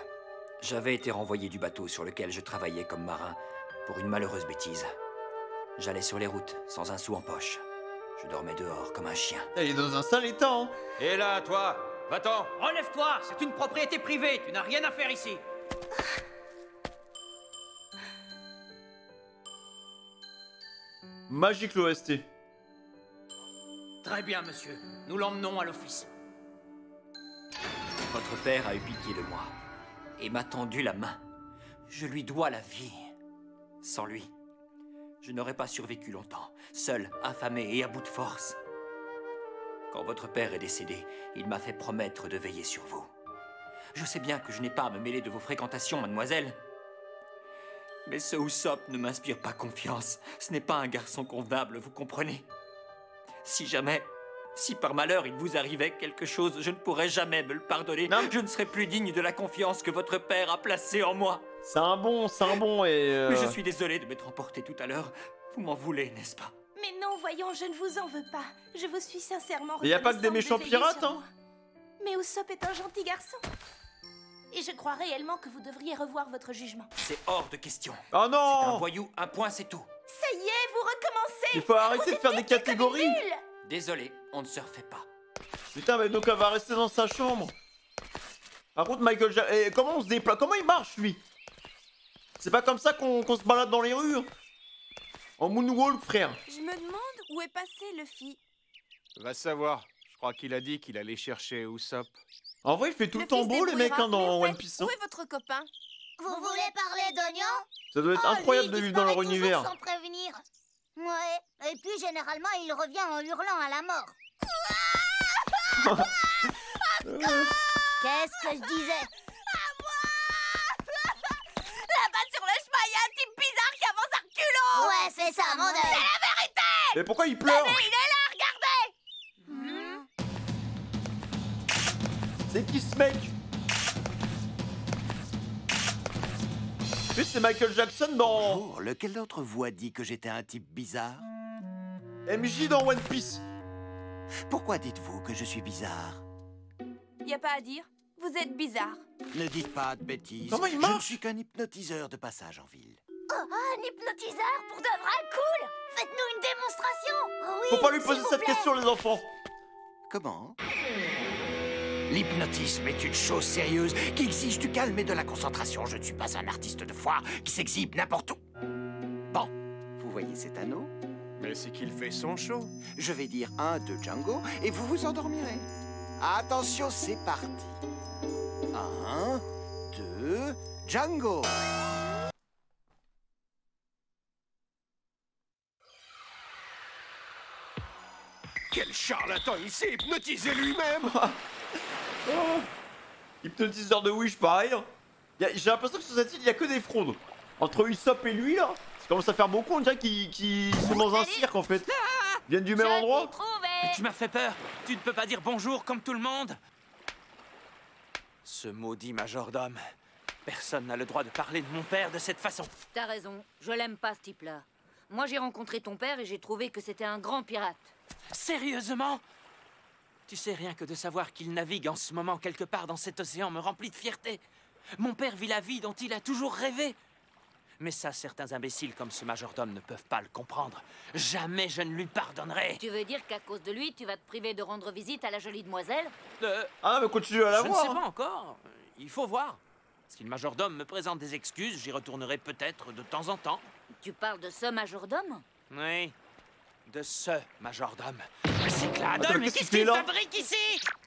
j'avais été renvoyé du bateau sur lequel je travaillais comme marin pour une malheureuse bêtise. J'allais sur les routes sans un sou en poche. Je dormais dehors comme un chien. Elle est dans un sale état, hein. Et là, toi, va-t'en. Relève-toi, c'est une propriété privée, tu n'as rien à faire ici. Magique l'OST. Très bien, monsieur. Nous l'emmenons à l'office. Votre père a eu pitié de moi et m'a tendu la main. Je lui dois la vie. Sans lui, je n'aurais pas survécu longtemps, seul, affamé et à bout de force. Quand votre père est décédé, il m'a fait promettre de veiller sur vous. Je sais bien que je n'ai pas à me mêler de vos fréquentations, mademoiselle. Mais ce Usopp ne m'inspire pas confiance. Ce n'est pas un garçon convenable, vous comprenez? Si par malheur il vous arrivait quelque chose, je ne pourrais jamais me le pardonner. Non. Je ne serais plus digne de la confiance que votre père a placée en moi. C'est un bon et... Mais je suis désolé de m'être emporté tout à l'heure. Vous m'en voulez, n'est-ce pas? Mais non, voyons, je ne vous en veux pas. Je vous suis sincèrement Mais y a pas que des reconnaissante de méchants veiller pirates, sur hein. moi. Mais Usopp est un gentil garçon. Et je crois réellement que vous devriez revoir votre jugement. C'est hors de question. Oh C'est un non. voyou, un point, c'est tout. Ça y est, vous recommencez. Il faut arrêter de faire des Vous êtes catégories. nuls. Désolé, on ne se refait pas. Putain, mais donc elle va rester dans sa chambre. Par contre, Michael Jackson, comment on se déplace? Comment il marche, lui? C'est pas comme ça qu'on se balade dans les rues. En moonwalk, frère. Je me demande où est passé Luffy. Va savoir. Je crois qu'il a dit qu'il allait chercher Usopp. En vrai, il fait tout le temps Luffy se beau, les mecs, débrouillera. hein, dans Mais au One fait, Piece. Hein. Où est votre copain? Vous voulez parler d'oignon? Ça doit être incroyable de vivre dans leur univers. Sans prévenir. Ouais, et puis généralement il revient en hurlant à la mort. Qu'est-ce que je disais? Là-bas sur le chemin, il y a un type bizarre qui avance à reculons. Ouais, c'est ça, mon œil. Mais pourquoi il pleure? Il est là, regardez. C'est qui ce mec? Lui, c'est Michael Jackson dans Bonjour, lequel d'entre vous a dit que j'étais un type bizarre? MJ dans One Piece. Pourquoi dites-vous que je suis bizarre? Y a pas à dire. Vous êtes bizarre. Ne dites pas de bêtises. Comment il Je ne marche? suis qu'un hypnotiseur de passage en ville. Oh, un hypnotiseur pour de vrai, cool. Faites-nous une démonstration. Oui, Faut pas lui poser s'il vous cette plaît. question, les enfants. Comment? L'hypnotisme est une chose sérieuse qui exige du calme et de la concentration. Je ne suis pas un artiste de foire qui s'exhibe n'importe où. Bon, vous voyez cet anneau? Mais c'est qu'il fait son show. Je vais dire 1, 2 Django et vous vous endormirez. Attention, c'est parti. 1, 2, Django. Quel charlatan, il s'est hypnotisé lui-même. Hypnotiseur de Wish, pareil. Hein. J'ai l'impression que sur cette île, il y a que des fraudes. Entre Usopp et lui, là, ça commence à faire beaucoup. On dirait qu'ils sont dans un cirque, en fait. Ils viennent du même endroit. Mais tu m'as fait peur. Tu ne peux pas dire bonjour comme tout le monde. Ce maudit majordome. Personne n'a le droit de parler de mon père de cette façon. T'as raison, je l'aime pas ce type-là. Moi j'ai rencontré ton père et j'ai trouvé que c'était un grand pirate. Sérieusement? Tu sais, rien que de savoir qu'il navigue en ce moment quelque part dans cet océan me remplit de fierté. Mon père vit la vie dont il a toujours rêvé. Mais ça, certains imbéciles comme ce majordome ne peuvent pas le comprendre. Jamais je ne lui pardonnerai. Tu veux dire qu'à cause de lui, tu vas te priver de rendre visite à la jolie demoiselle? Ah, mais continue à la Je voir. ne sais pas encore. Il faut voir. Si le majordome me présente des excuses, j'y retournerai peut-être de temps en temps. Tu parles de ce majordome? Oui, de ce majordome. C'est Clad, Attends, mais qu'est-ce qu'est-ce qu'il fait, qu'il là fabrique ici?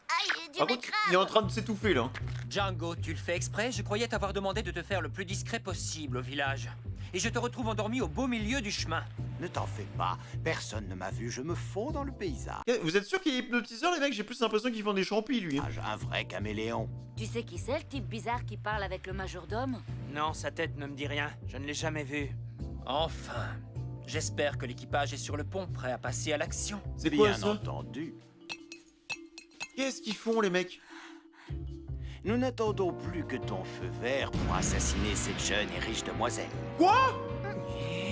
Aïe, du Par contre, il est en train de s'étouffer, là. Django, tu le fais exprès? Je croyais t'avoir demandé de te faire le plus discret possible au village. Et je te retrouve endormi au beau milieu du chemin. Ne t'en fais pas, personne ne m'a vu, je me fonds dans le paysage. Vous êtes sûr qu'il est hypnotiseur, les mecs? J'ai plus l'impression qu'ils font des champis, lui. Hein. Un vrai caméléon. Tu sais qui c'est, le type bizarre qui parle avec le majordome? Non, sa tête ne me dit rien. Je ne l'ai jamais vu. Enfin, j'espère que l'équipage est sur le pont, prêt à passer à l'action. C'est quoi Bien ça? entendu. Qu'est-ce qu'ils font, les mecs? Nous n'attendons plus que ton feu vert pour assassiner cette jeune et riche demoiselle. Quoi?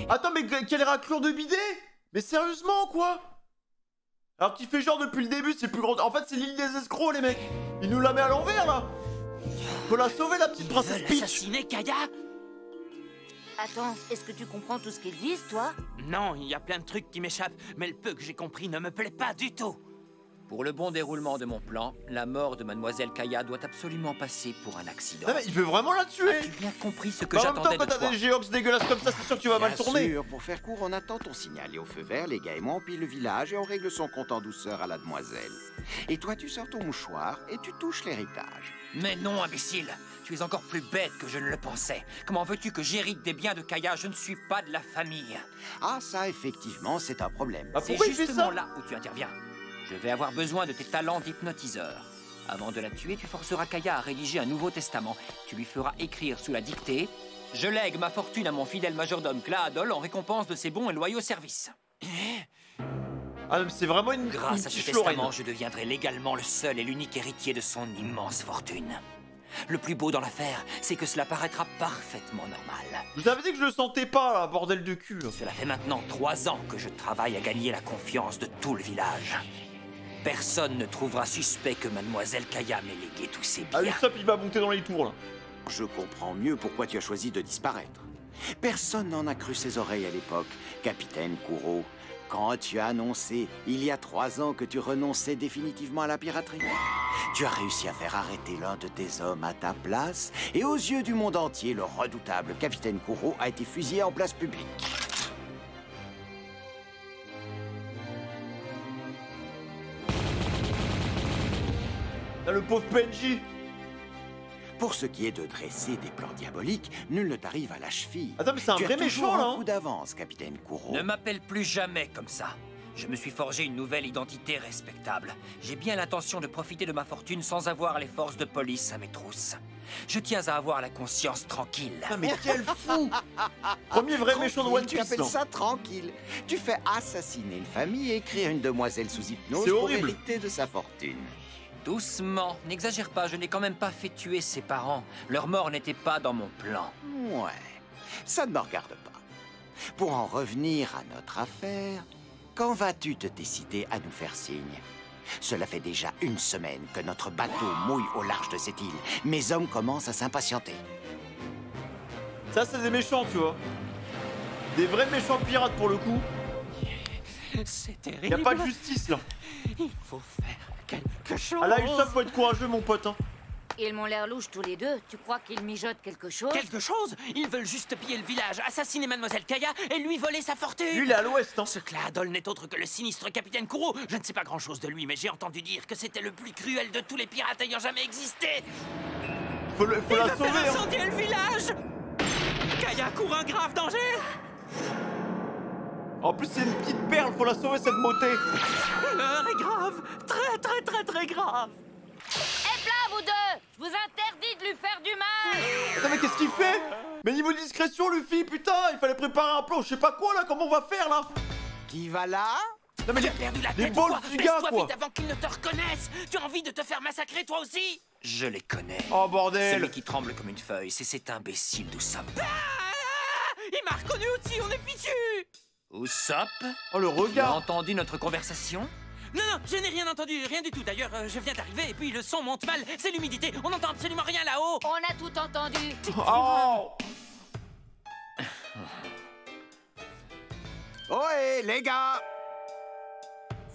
Attends, mais quelle raclure de bidet? Mais sérieusement, quoi? Alors qu'il fait genre depuis le début, c'est plus grand. En fait, c'est l'île des escrocs, les mecs. Il nous la met à l'envers, là. Faut la sauver, la petite princesse Veulent Peach. assassiner Kaya? Attends, est-ce que tu comprends tout ce qu'ils disent, toi? Non, il y a plein de trucs qui m'échappent, mais le peu que j'ai compris ne me plaît pas du tout. Pour le bon déroulement de mon plan, la mort de Mademoiselle Kaya doit absolument passer pour un accident. Ah, mais il veut vraiment la tuer. As-tu bien compris ce que En même temps, j'attendais quand de t'as toi? des géox dégueulasses comme ça, c'est sûr que tu vas mal tourner. Bien sûr, pour faire court, on attend ton signal et au feu vert, les gars et moi on pille le village et on règle son compte en douceur à la demoiselle. Et toi tu sors ton mouchoir et tu touches l'héritage. Mais non, imbécile! Tu es encore plus bête que je ne le pensais. Comment veux-tu que j'hérite des biens de Kaya? Je ne suis pas de la famille. Ah ça effectivement c'est un problème. Ah, C'est pourquoi il fait justement ça? là où tu interviens. Je vais avoir besoin de tes talents d'hypnotiseur. Avant de la tuer, tu forceras Kaya à rédiger un nouveau testament. Tu lui feras écrire sous la dictée « Je lègue ma fortune à mon fidèle majordome Claadol en récompense de ses bons et loyaux services. Ah, mais c'est vraiment une Grâce à ce quiche Lorraine. testament, je deviendrai légalement le seul et l'unique héritier de son immense fortune. Le plus beau dans l'affaire, c'est que cela paraîtra parfaitement normal. Vous avez dit que je le sentais pas, là, bordel de cul. Là. Cela fait maintenant 3 ans que je travaille à gagner la confiance de tout le village. Personne ne trouvera suspect que Mademoiselle Kaya m'ait légué tous ses Ah, biens. Usopp, il va monter dans les tours, là. Je comprends mieux pourquoi tu as choisi de disparaître. Personne n'en a cru ses oreilles à l'époque, capitaine Kuro. Quand tu as annoncé, il y a 3 ans, que tu renonçais définitivement à la piraterie, tu as réussi à faire arrêter l'un de tes hommes à ta place, et aux yeux du monde entier, le redoutable capitaine Kuro a été fusillé en place publique. Ah, le pauvre PNJ. Pour ce qui est de dresser des plans diaboliques, nul ne t'arrive à la cheville. Attends, mais c'est un Tu as vrai toujours méchant, là, un hein. coup d'avance, capitaine Kuro. Ne m'appelle plus jamais comme ça. Je me suis forgé une nouvelle identité respectable. J'ai bien l'intention de profiter de ma fortune sans avoir les forces de police à mes trousses. Je tiens à avoir la conscience tranquille. Ah, mais quel fou. Premier vrai méchant de One Tu Piece. appelles non. ça tranquille. Tu fais assassiner une famille et écrire une demoiselle sous hypnose C'est pour horrible. hériter de sa fortune. Doucement, n'exagère pas, je n'ai quand même pas fait tuer ses parents. Leur mort n'était pas dans mon plan. Ouais, ça ne me regarde pas. Pour en revenir à notre affaire, quand vas-tu te décider à nous faire signe? Cela fait déjà 1 semaine que notre bateau mouille au large de cette île. Mes hommes commencent à s'impatienter. Ça, c'est des méchants, tu vois. Des vrais méchants pirates pour le coup. C'est terrible. Y a pas de justice là. Il faut faire quelque chose. Ah là, Usopp, faut être courageux, mon pote. Hein. Ils m'ont l'air louches tous les deux. Tu crois qu'ils mijotent quelque chose? Quelque chose? Ils veulent juste piller le village, assassiner Mademoiselle Kaya et lui voler sa fortune. Lui, il est à l'ouest. Hein. Ce Claadol n'est autre que le sinistre capitaine Kuro. Je ne sais pas grand-chose de lui, mais j'ai entendu dire que c'était le plus cruel de tous les pirates ayant jamais existé. Faut Il la va sauver. faire Hein. incendier le village. Kaya court un grave danger. En plus, c'est une petite perle, faut la sauver cette beauté. L'heure est grave. Très grave. Hé, plat, vous deux! Je vous interdis de lui faire du mal! Attends, mais qu'est-ce qu'il fait? Mais niveau discrétion, Luffy, putain, il fallait préparer un plan, je sais pas quoi là, comment on va faire là? Qui va là? Non mais Tu as perdu la les tête ou balls quoi? du gars, Laisse-toi quoi. vite avant qu'ils ne te reconnaissent. Tu as envie de te faire massacrer toi aussi? Je les connais. Oh bordel. Celui qui tremble comme une feuille, c'est cet imbécile d'Usopp. Ah, il m'a reconnu aussi, on est fichu. Usopp? Oh le Tu as regard. entendu notre conversation? Non, je n'ai rien entendu, rien du tout. D'ailleurs, je viens d'arriver et puis le son monte mal. C'est l'humidité, on n'entend absolument rien là-haut. On a tout entendu. Oh. Ohé, les gars!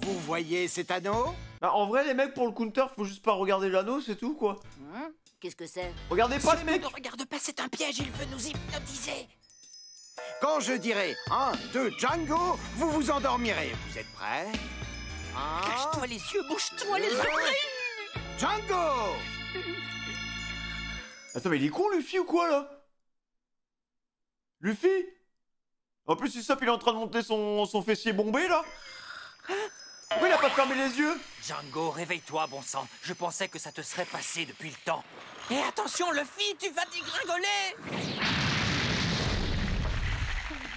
Vous voyez cet anneau? Bah, en vrai, les mecs, pour le counter, faut juste pas regarder l'anneau, c'est tout quoi. Qu'est-ce que c'est? Regardez pas les mecs. Ne regarde pas, c'est un piège, il veut nous hypnotiser. Quand je dirai 1, 2, Django, vous vous endormirez. Vous êtes prêts? Cache-toi les yeux, bouge-toi les oreilles. Django! Attends, mais il est con Luffy ou quoi là? Luffy? En plus, Usopp, il est en train de monter son fessier bombé là. Pourquoi il a pas fermé les yeux? Django, réveille-toi, bon sang. Je pensais que ça te serait passé depuis le temps. Et attention, Luffy, tu vas dégringoler.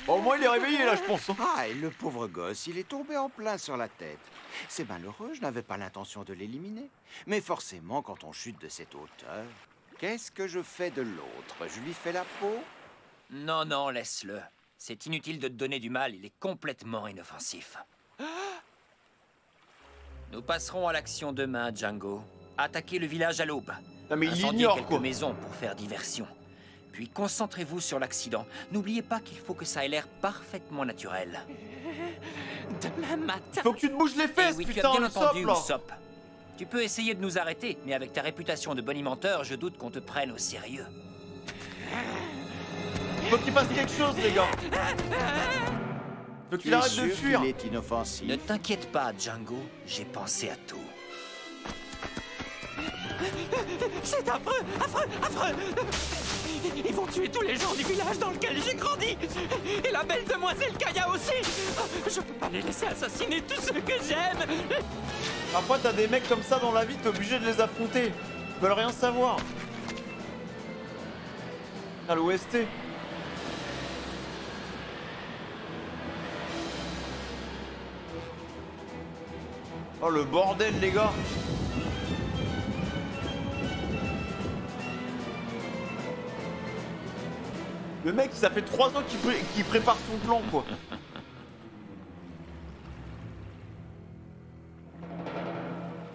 Bon, au moins, il est réveillé là, je pense. Hein. Ah, et le pauvre gosse, il est tombé en plein sur la tête. C'est malheureux, je n'avais pas l'intention de l'éliminer. Mais forcément, quand on chute de cette hauteur, qu'est-ce que je fais de l'autre? Je lui fais la peau? Non, non, laisse-le. C'est inutile de te donner du mal, il est complètement inoffensif. Nous passerons à l'action demain, Django. Attaquez le village à l'aube. Non, mais il Incendiez ignore quelques quoi. maisons pour faire diversion. Puis concentrez-vous sur l'accident. N'oubliez pas qu'il faut que ça ait l'air parfaitement naturel. Demain matin. Faut que tu te bouges les fesses, Eh oui, tu as putain, bien Usopp entendu, là. Usopp. Tu peux essayer de nous arrêter, mais avec ta réputation de bonimenteur, je doute qu'on te prenne au sérieux. Faut qu'il fasse quelque chose, les gars. Faut Tu qu'il es arrête de sûr fuir. qu'il est inoffensif? Ne t'inquiète pas, Django, j'ai pensé à tout. C'est affreux, affreux. Ils vont tuer tous les gens du village dans lequel j'ai grandi. Et la belle demoiselle Kaya aussi. Je peux pas les laisser assassiner tous ceux que j'aime. Parfois, t'as des mecs comme ça dans la vie, t'es obligé de les affronter. Ils veulent rien savoir. À l'OST. Oh le bordel, les gars. Le mec, ça fait 3 ans qu'il prépare son plan, quoi.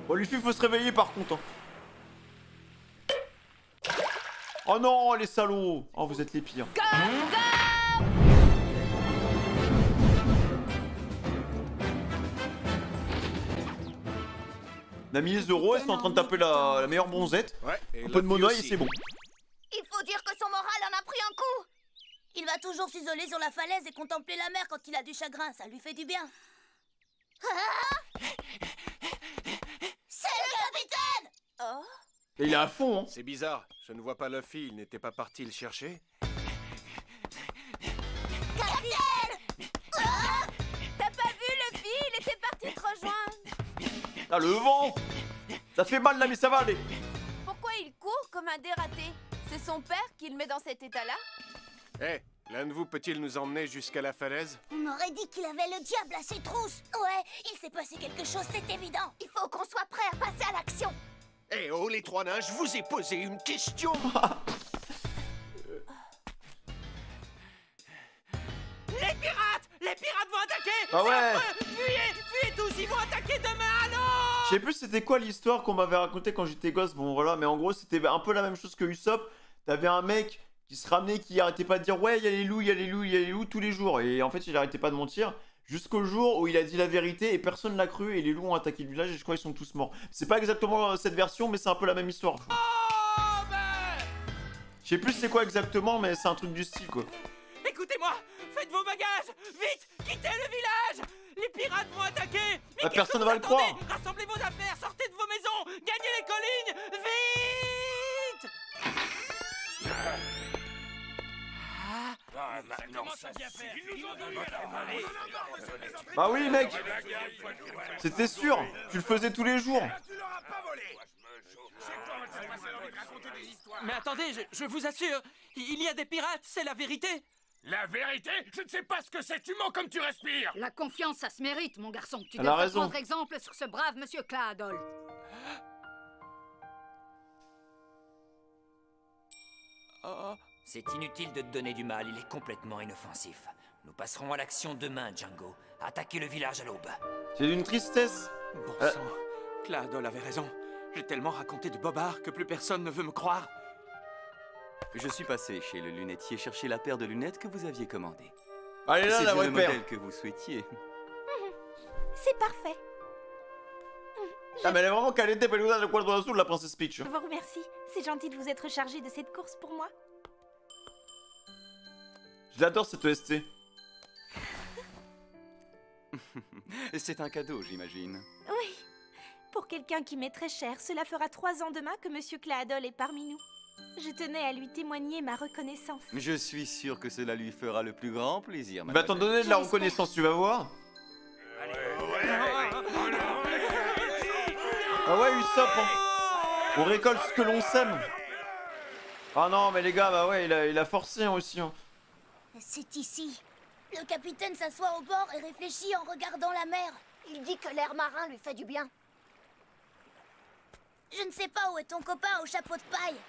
Bon, Luffy, faut se réveiller par contre. Hein. Oh non, les salauds. Oh, vous êtes les pires. Gorgon! On a mis les euros, ils sont en train de taper la meilleure bronzette. Ouais, et Un peu de Luffy monoeil et aussi. c'est bon. Il faut dire que son moral en a pris un coup. Il va toujours s'isoler sur la falaise et contempler la mer quand il a du chagrin. Ça lui fait du bien. Ah, c'est le capitaine! Oh. Et il est à fond, hein. C'est bizarre, je ne vois pas Luffy, il n'était pas parti le chercher. Capitaine! T'as pas vu Luffy? Il était parti te rejoindre. Ah, le vent. Ça fait mal là, mais ça va aller. Pourquoi il court comme un dératé? C'est son père qui le met dans cet état-là? Hé, l'un de vous peut-il nous emmener jusqu'à la falaise? On aurait dit qu'il avait le diable à ses trousses. Ouais, il s'est passé quelque chose, c'est évident. Il faut qu'on soit prêt à passer à l'action. Eh oh, les trois nains, je vous ai posé une question. Les pirates! Les pirates vont attaquer! Ah C'est ouais. affreux! Fuyez! Fuyez tous! Ils vont attaquer demain, allons! Je sais plus c'était quoi l'histoire qu'on m'avait raconté quand j'étais gosse, bon voilà, mais en gros c'était un peu la même chose que Usopp. T'avais un mec qui se ramenait, qui arrêtait pas de dire ouais, il y a les loups, il y a les loups, il y a les loups tous les jours. Et en fait il arrêtait pas de mentir, jusqu'au jour où il a dit la vérité et personne l'a cru et les loups ont attaqué le village et je crois qu'ils sont tous morts. C'est pas exactement cette version, mais c'est un peu la même histoire. Oh, ben... Je sais plus c'est quoi exactement, mais c'est un truc du style quoi. Écoutez-moi! Faites vos bagages! Vite! Quittez le village! Les pirates vont attaquer! Mais Ah, qu'est-ce personne que va vous le croire. attendez? Rassemblez vos affaires! Sortez de vos maisons! Gagnez les collines! Vite! Bah oui mec, c'était sûr, tu le faisais tous les jours. Mais attendez, je vous assure, il y a des pirates, c'est la vérité! La vérité? Je ne sais pas ce que c'est, tu mens comme tu respires! La confiance, ça se mérite, mon garçon. Tu Elle a devrais raison. prendre exemple sur ce brave monsieur Claadol. C'est inutile de te donner du mal, il est complètement inoffensif. Nous passerons à l'action demain, Django. Attaquer le village à l'aube. C'est d'une tristesse. Bon sang, Claadol avait raison. J'ai tellement raconté de bobards que plus personne ne veut me croire. Je suis passé chez le lunetier chercher la paire de lunettes que vous aviez commandée. Allez là, C'est la bien vraie le paire. modèle que vous souhaitiez. C'est parfait. Ah mais elle est vraiment caliente peluda de Cuadro Azul, la princesse Peach. Je vous remercie. C'est gentil de vous être chargé de cette course pour moi. Je l'adore cette OST. C'est un cadeau, j'imagine. Oui. Pour quelqu'un qui m'est très cher, cela fera 3 ans demain que Monsieur Claadol est parmi nous. Je tenais à lui témoigner ma reconnaissance. Je suis sûr que cela lui fera le plus grand plaisir, Il va t'en donner de la reconnaissance, tu vas voir. Ah ouais, Usopp, hein. On récolte ce que l'on sème. Ah non, mais les gars, bah ouais, il a forcé hein, aussi. Hein. C'est ici. Le capitaine s'assoit au bord et réfléchit en regardant la mer. Il dit que l'air marin lui fait du bien. Je ne sais pas où est ton copain au chapeau de paille.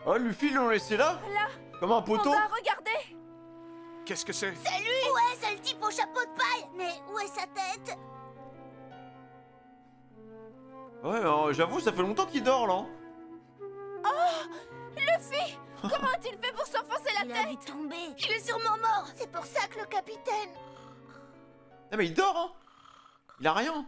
Oh, Luffy, ils l'ont laissé là. Là, Comme un poteau. regardez. Qu'est-ce que c'est? C'est lui! Ouais, c'est le type au chapeau de paille. Mais où est sa tête? Ouais, j'avoue, ça fait longtemps qu'il dort là. Luffy, comment a-t-il fait pour s'enfoncer la Il a tête? dû tomber. Il est sûrement mort. C'est pour ça que le capitaine... Ah mais il dort, hein. Il a rien.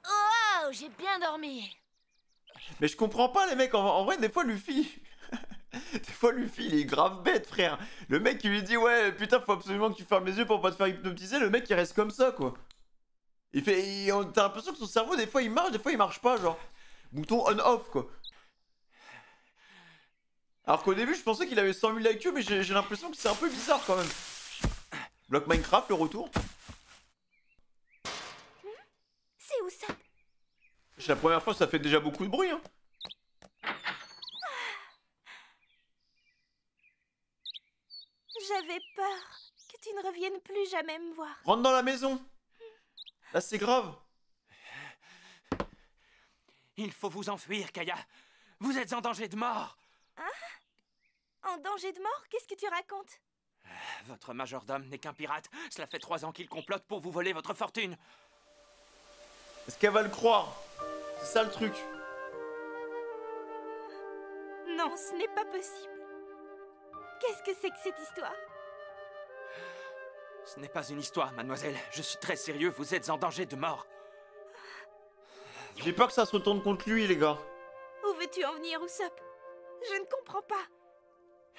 Oh, j'ai bien dormi. Mais je comprends pas les mecs, en vrai des fois Luffy... des fois Luffy il est grave bête frère. Le mec il lui dit ouais putain faut absolument que tu fermes les yeux pour pas te faire hypnotiser, le mec il reste comme ça quoi. T'as l'impression que son cerveau des fois il marche, des fois il marche pas genre. Bouton on-off quoi. Alors qu'au début je pensais qu'il avait 100 000 IQ mais j'ai l'impression que c'est un peu bizarre quand même. Bloc Minecraft le retour. C'est où ça? C'est la première fois ça fait déjà beaucoup de bruit hein. J'avais peur que tu ne reviennes plus jamais me voir. Rentre dans la maison. Là c'est grave. Il faut vous enfuir, Kaya. Vous êtes en danger de mort. Hein? En danger de mort? Qu'est-ce que tu racontes? Votre majordome n'est qu'un pirate. Cela fait 3 ans qu'il complote pour vous voler votre fortune. Est-ce qu'elle va le croire? C'est ça le truc. Non, ce n'est pas possible. Qu'est-ce que c'est que cette histoire? Ce n'est pas une histoire, mademoiselle. Je suis très sérieux, vous êtes en danger de mort. J'ai peur que ça se retourne contre lui, les gars. Où veux-tu en venir, Usopp? Je ne comprends pas.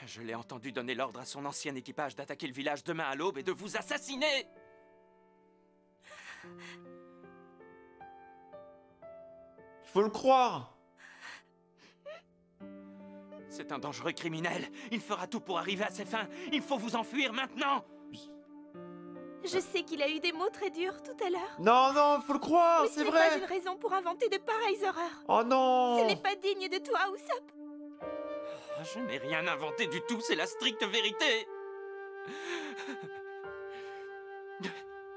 Je l'ai entendu donner l'ordre à son ancien équipage d'attaquer le village demain à l'aube et de vous assassiner. Il faut le croire. C'est un dangereux criminel. Il fera tout pour arriver à ses fins. Il faut vous enfuir maintenant. Je sais qu'il a eu des mots très durs tout à l'heure. Non, non, faut le croire, Mais c'est ce n'est vrai. pas une raison pour inventer de pareilles horreurs. Oh non. Ce n'est pas digne de toi, Usopp. Je n'ai rien inventé du tout, c'est la stricte vérité.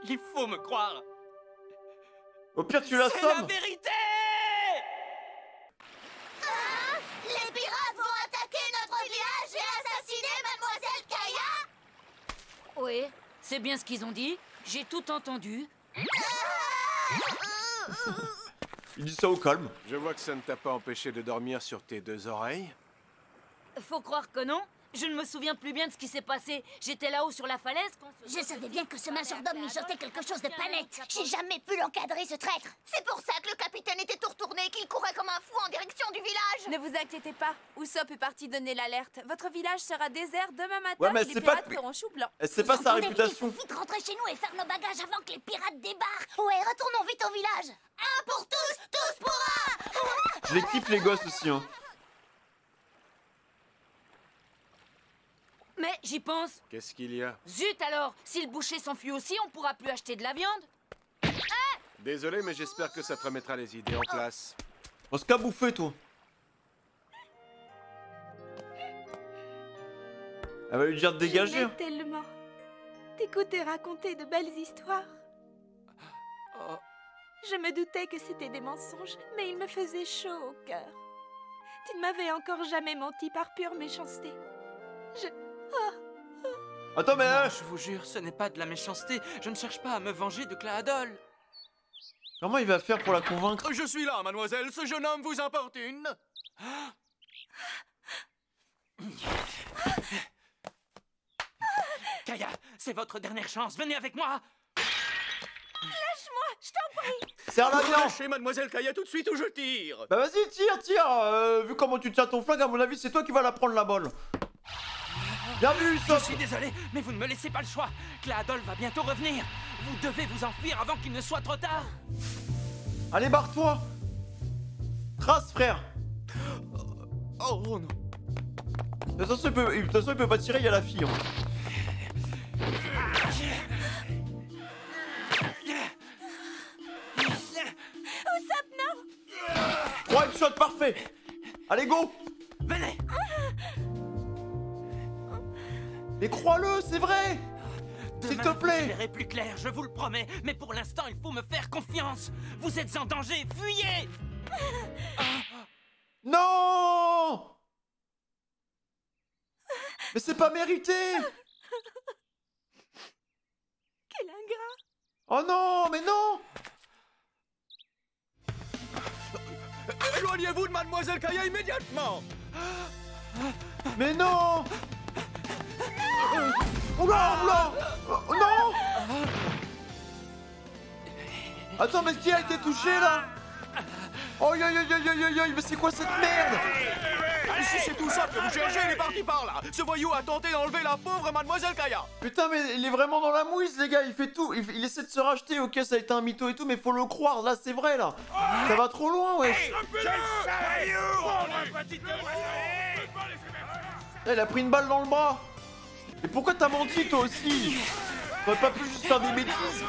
Il faut me croire. Au pire, tu C'est la l'assommes. vérité. Les pirates vont attaquer notre village et assassiner Mademoiselle Kaya. Oui, c'est bien ce qu'ils ont dit. J'ai tout entendu. Il dit ça au calme. Je vois que ça ne t'a pas empêché de dormir sur tes deux oreilles. Faut croire que non. Je ne me souviens plus bien de ce qui s'est passé. J'étais là-haut sur la falaise quand... Je savais bien que ce majordome mijotait quelque chose de pas net. J'ai jamais pu l'encadrer, ce traître. C'est pour ça que le capitaine était tout retourné et qu'il courait comme un fou en direction du village. Ne vous inquiétez pas, Usopp est parti donner l'alerte. Votre village sera désert demain matin Ouais, mais et les c'est pas pirates feront chou blanc. C'est pas sa Entendez, réputation. Il faut vite rentrer chez nous et faire nos bagages avant que les pirates débarquent. Ouais, retournons vite au village. Un pour tous, tous pour un. Je les kiffe, les gosses aussi, hein. Mais j'y pense. Qu'est-ce qu'il y a? Zut alors, si le boucher s'enfuit aussi, on pourra plus acheter de la viande. Désolé, mais j'espère que ça te remettra les idées en place. On se qu'a bouffé, toi. Elle va lui dire de dégager. J'aimais tellement t'écouter raconter de belles histoires. Je me doutais que c'était des mensonges, mais il me faisait chaud au cœur. Tu ne m'avais encore jamais menti par pure méchanceté. Attends, mais... Non, je vous jure, ce n'est pas de la méchanceté. Je ne cherche pas à me venger de Claadol. Comment il va faire pour la convaincre? Je suis là, mademoiselle. Ce jeune homme vous importune. Kaya, c'est votre dernière chance. Venez avec moi. Lâche-moi, je t'en prie. Serre-la bien. Lâchez mademoiselle Kaya tout de suite ou je tire. Bah vas-y, tire. Vu comment tu tiens ton flingue, à mon avis, c'est toi qui vas la prendre la balle. Bien vu, Usopp. Je suis désolé, mais vous ne me laissez pas le choix. Claadol va bientôt revenir. Vous devez vous enfuir avant qu'il ne soit trop tard. Allez, barre-toi. Trace, frère. Oh non. De toute façon, il peut pas tirer, il y a la fille. Hein. Usopp, non. 3 headshots, parfait. Allez, go. Venez. Mais crois-le, c'est vrai. S'il te plaît. Vous verrez plus clair, je vous le promets. Mais pour l'instant, il faut me faire confiance. Vous êtes en danger, fuyez. Non. Mais c'est pas mérité. Quel ingrat. Oh non, mais non. Éloignez-vous de mademoiselle Kaya immédiatement. Mais non. Oula, oula. Oh, non. Attends, mais qui a été touché là? Oh, mais c'est quoi cette merde? Si c'est tout ça que vous cherchez, il est parti par là. Ce voyou a tenté d'enlever la pauvre mademoiselle Kaya. Putain, mais il est vraiment dans la mouise, les gars. Il fait tout. Il essaie de se racheter. Ok, ça a été un mytho et tout, mais faut le croire. Là, c'est vrai, là. Ça va trop loin, ouais. Il a pris une balle dans le bras. Et pourquoi t'as menti, toi aussi? T'aurais pas pu juste faire des bêtises?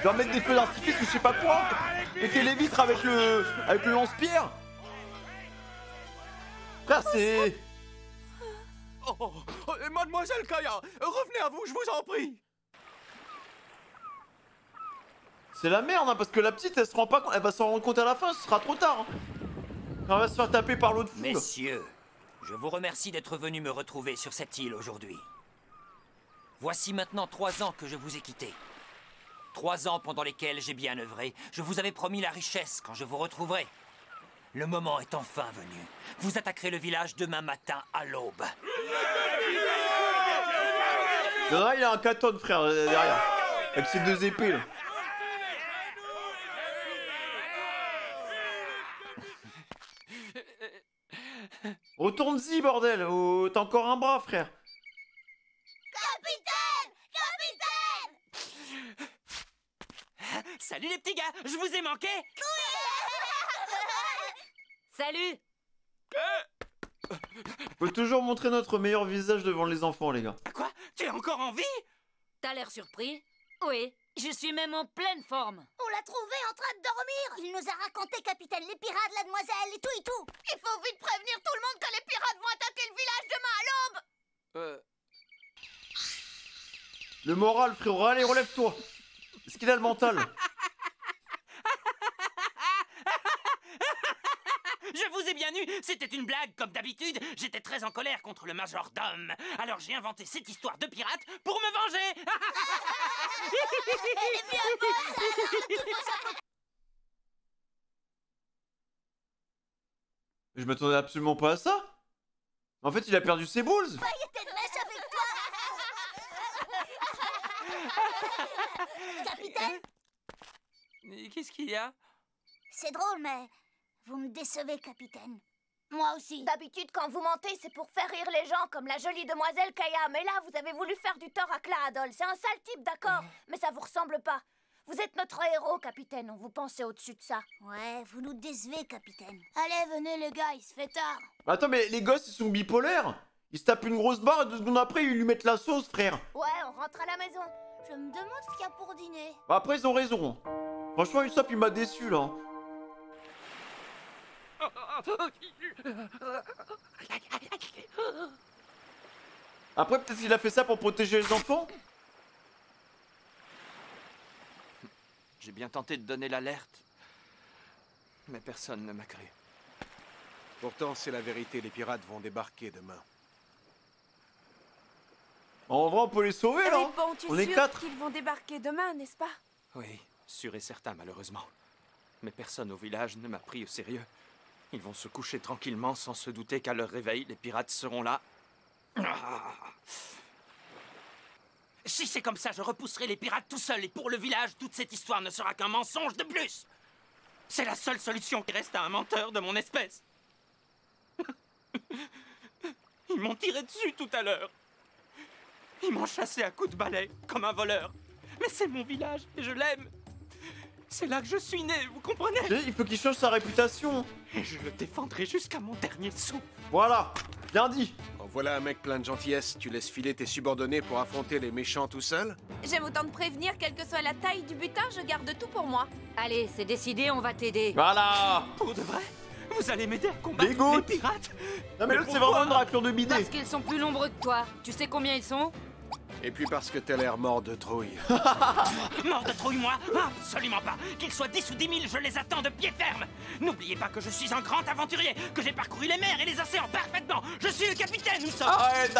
Genre mettre des feux d'artifice ou je sais pas quoi? Péter les vitres avec le lance-pierre? Frère, c'est... Mademoiselle Kaya, revenez à vous, je vous en prie. C'est la merde, hein, parce que la petite, elle se rend pas compte. Elle va s'en rendre compte à la fin, ce sera trop tard. Hein. Quand elle va se faire taper par l'autre foule. Messieurs, je vous remercie d'être venus me retrouver sur cette île aujourd'hui. Voici maintenant 3 ans que je vous ai quittés. 3 ans pendant lesquels j'ai bien œuvré. Je vous avais promis la richesse quand je vous retrouverai. Le moment est enfin venu. Vous attaquerez le village demain matin à l'aube. Là, il a un katon, frère, derrière. Avec ses 2 épées, là. Retourne-y, bordel. Oh, t'as encore un bras, frère. Capitaine! Capitaine! Salut les petits gars, je vous ai manqué. Salut! Faut toujours montrer notre meilleur visage devant les enfants, les gars. Quoi? Tu es encore en vie? T'as l'air surpris? Oui, je suis même en pleine forme. On l'a trouvé en train de dormir. Il nous a raconté, capitaine, les pirates, la demoiselle et tout et tout. Il faut vite prévenir tout le monde que les pirates vont attaquer le village demain à l'aube. Le moral, frérot. Allez, relève-toi. Est-ce qu'il a le mental? Je vous ai bien eu, c'était une blague comme d'habitude. J'étais très en colère contre le majordome. Alors j'ai inventé cette histoire de pirate pour me venger. Elle est bien bonne, ça. Je m'attendais absolument pas à ça. En fait, il a perdu ses balls. Il était de mèche avec toi. Capitaine? Qu'est-ce qu'il y a? C'est drôle, mais vous me décevez, capitaine. Moi aussi. D'habitude, quand vous mentez, c'est pour faire rire les gens, comme la jolie demoiselle Kaya. Mais là, vous avez voulu faire du tort à Claadol. C'est un sale type, d'accord, mais ça vous ressemble pas. Vous êtes notre héros, capitaine. On vous pensait au-dessus de ça. Ouais, vous nous décevez, capitaine. Allez, venez, les gars, il se fait tard. Attends, mais les gosses, ils sont bipolaires. Ils se tapent une grosse barre et 2 secondes après, ils lui mettent la sauce, frère. Ouais, on rentre à la maison. Je me demande ce qu'il y a pour dîner. Après, ils ont raison. Franchement, Usopp, il m'a déçu, là. Après, peut-être qu'il a fait ça pour protéger les enfants. J'ai bien tenté de donner l'alerte, mais personne ne m'a cru. Pourtant, c'est la vérité, les pirates vont débarquer demain. En vrai, on peut les sauver, là. Mais bon, tu On es est sûr 4. qu'ils vont débarquer demain, n'est-ce pas? Oui, sûr et certain, malheureusement. Mais personne au village ne m'a pris au sérieux. Ils vont se coucher tranquillement sans se douter qu'à leur réveil, les pirates seront là. Si c'est comme ça, je repousserai les pirates tout seul et pour le village, toute cette histoire ne sera qu'un mensonge de plus. C'est la seule solution qui reste à un menteur de mon espèce. Ils m'ont tiré dessus tout à l'heure. Ils m'ont chassé à coups de balai, comme un voleur. Mais c'est mon village et je l'aime. C'est là que je suis né, vous comprenez? Il faut qu'il change sa réputation. Et je le défendrai jusqu'à mon dernier souffle. Voilà, bien dit. En voilà un mec plein de gentillesse, tu laisses filer tes subordonnés pour affronter les méchants tout seul? J'aime autant de prévenir, quelle que soit la taille du butin, je garde tout pour moi. Allez, c'est décidé, on va t'aider. Voilà. Pour de vrai? Vous allez m'aider à combattre les pirates? Non mais l'autre, c'est vraiment une raclure de bidet. Parce qu'ils sont plus nombreux que toi. Tu sais combien ils sont? Et puis parce que t'as l'air mort de trouille. Mort de trouille, moi? Absolument pas. Qu'ils soient 10 ou 10 000, je les attends de pied ferme. N'oubliez pas que je suis un grand aventurier, que j'ai parcouru les mers et les océans parfaitement. Je suis le capitaine, nous sommes. Arrête.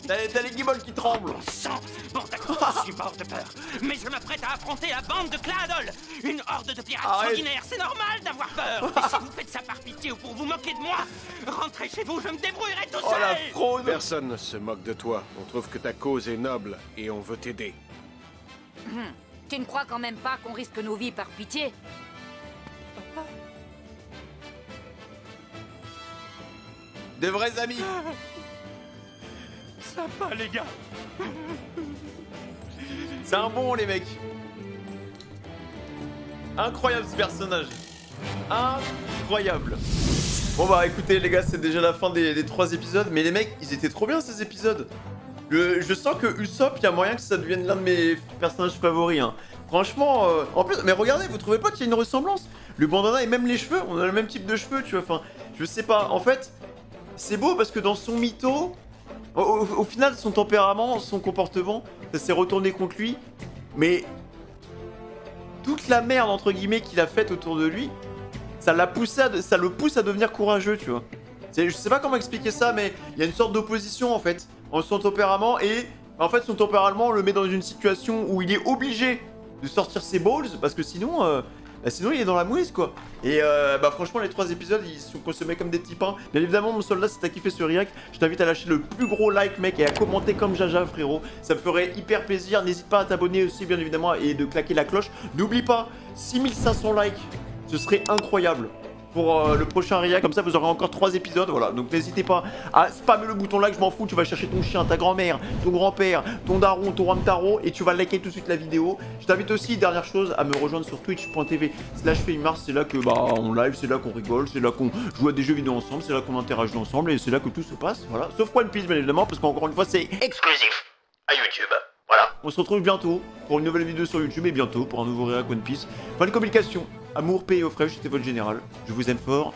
T'as les guibolles qui tremblent. Bon sang. Bon d'accord, je suis mort de peur. Mais je m'apprête à affronter la bande de Claadol. Une horde de pirates sanguinaires. C'est normal d'avoir peur. Et si vous faites ça par pitié ou pour vous moquer de moi, rentrez chez vous, je me débrouillerai tout seul. Oh la fraude. Personne ne se moque de toi. On trouve que ta cause est noble et on veut t'aider. Tu ne crois quand même pas qu'on risque nos vies par pitié? De vrais amis. Sympa les gars. C'est un bon, les mecs. Incroyable ce personnage. Incroyable. Bon bah écoutez les gars, c'est déjà la fin des 3 épisodes. Mais les mecs, ils étaient trop bien ces épisodes. Je sens que Usopp, il y a moyen que ça devienne l'un de mes personnages favoris. Hein. Franchement, en plus, mais regardez, vous trouvez pas qu'il y a une ressemblance? Le bandana et même les cheveux, on a le même type de cheveux, tu vois. Enfin, je sais pas. En fait, c'est beau parce que dans son mytho, au final, son tempérament, son comportement, ça s'est retourné contre lui. Mais toute la merde entre guillemets qu'il a faite autour de lui, ça le pousse à devenir courageux, tu vois. Je sais pas comment expliquer ça, mais il y a une sorte d'opposition en fait entre son tempérament et en fait son tempérament le met dans une situation où il est obligé de sortir ses balls parce que sinon Bah sinon il est dans la mouise quoi. Et bah franchement les 3 épisodes ils sont consommés comme des petits pains. Bien évidemment mon soldat si t'as kiffé ce react, je t'invite à lâcher le plus gros like mec et à commenter comme Jaja frérot. Ça me ferait hyper plaisir. N'hésite pas à t'abonner aussi bien évidemment et de claquer la cloche. N'oublie pas 6500 likes, ce serait incroyable. Pour le prochain react, comme ça vous aurez encore 3 épisodes, voilà, donc n'hésitez pas à spammer le bouton like, je m'en fous, tu vas chercher ton chien, ta grand-mère, ton grand-père, ton daron, ton ramtaro, et tu vas liker tout de suite la vidéo. Je t'invite aussi, dernière chose, à me rejoindre sur twitch.tv/Feimars, c'est là que bah on live, c'est là qu'on rigole, c'est là qu'on joue à des jeux vidéo ensemble, c'est là qu'on interagit ensemble, et c'est là que tout se passe, voilà, sauf One Piece bien évidemment, parce qu'encore une fois c'est exclusif à YouTube. Voilà, on se retrouve bientôt pour une nouvelle vidéo sur YouTube et bientôt pour un nouveau react One Piece. Fin de communication, amour, paix et eau fraîche, c'était votre général. Je vous aime fort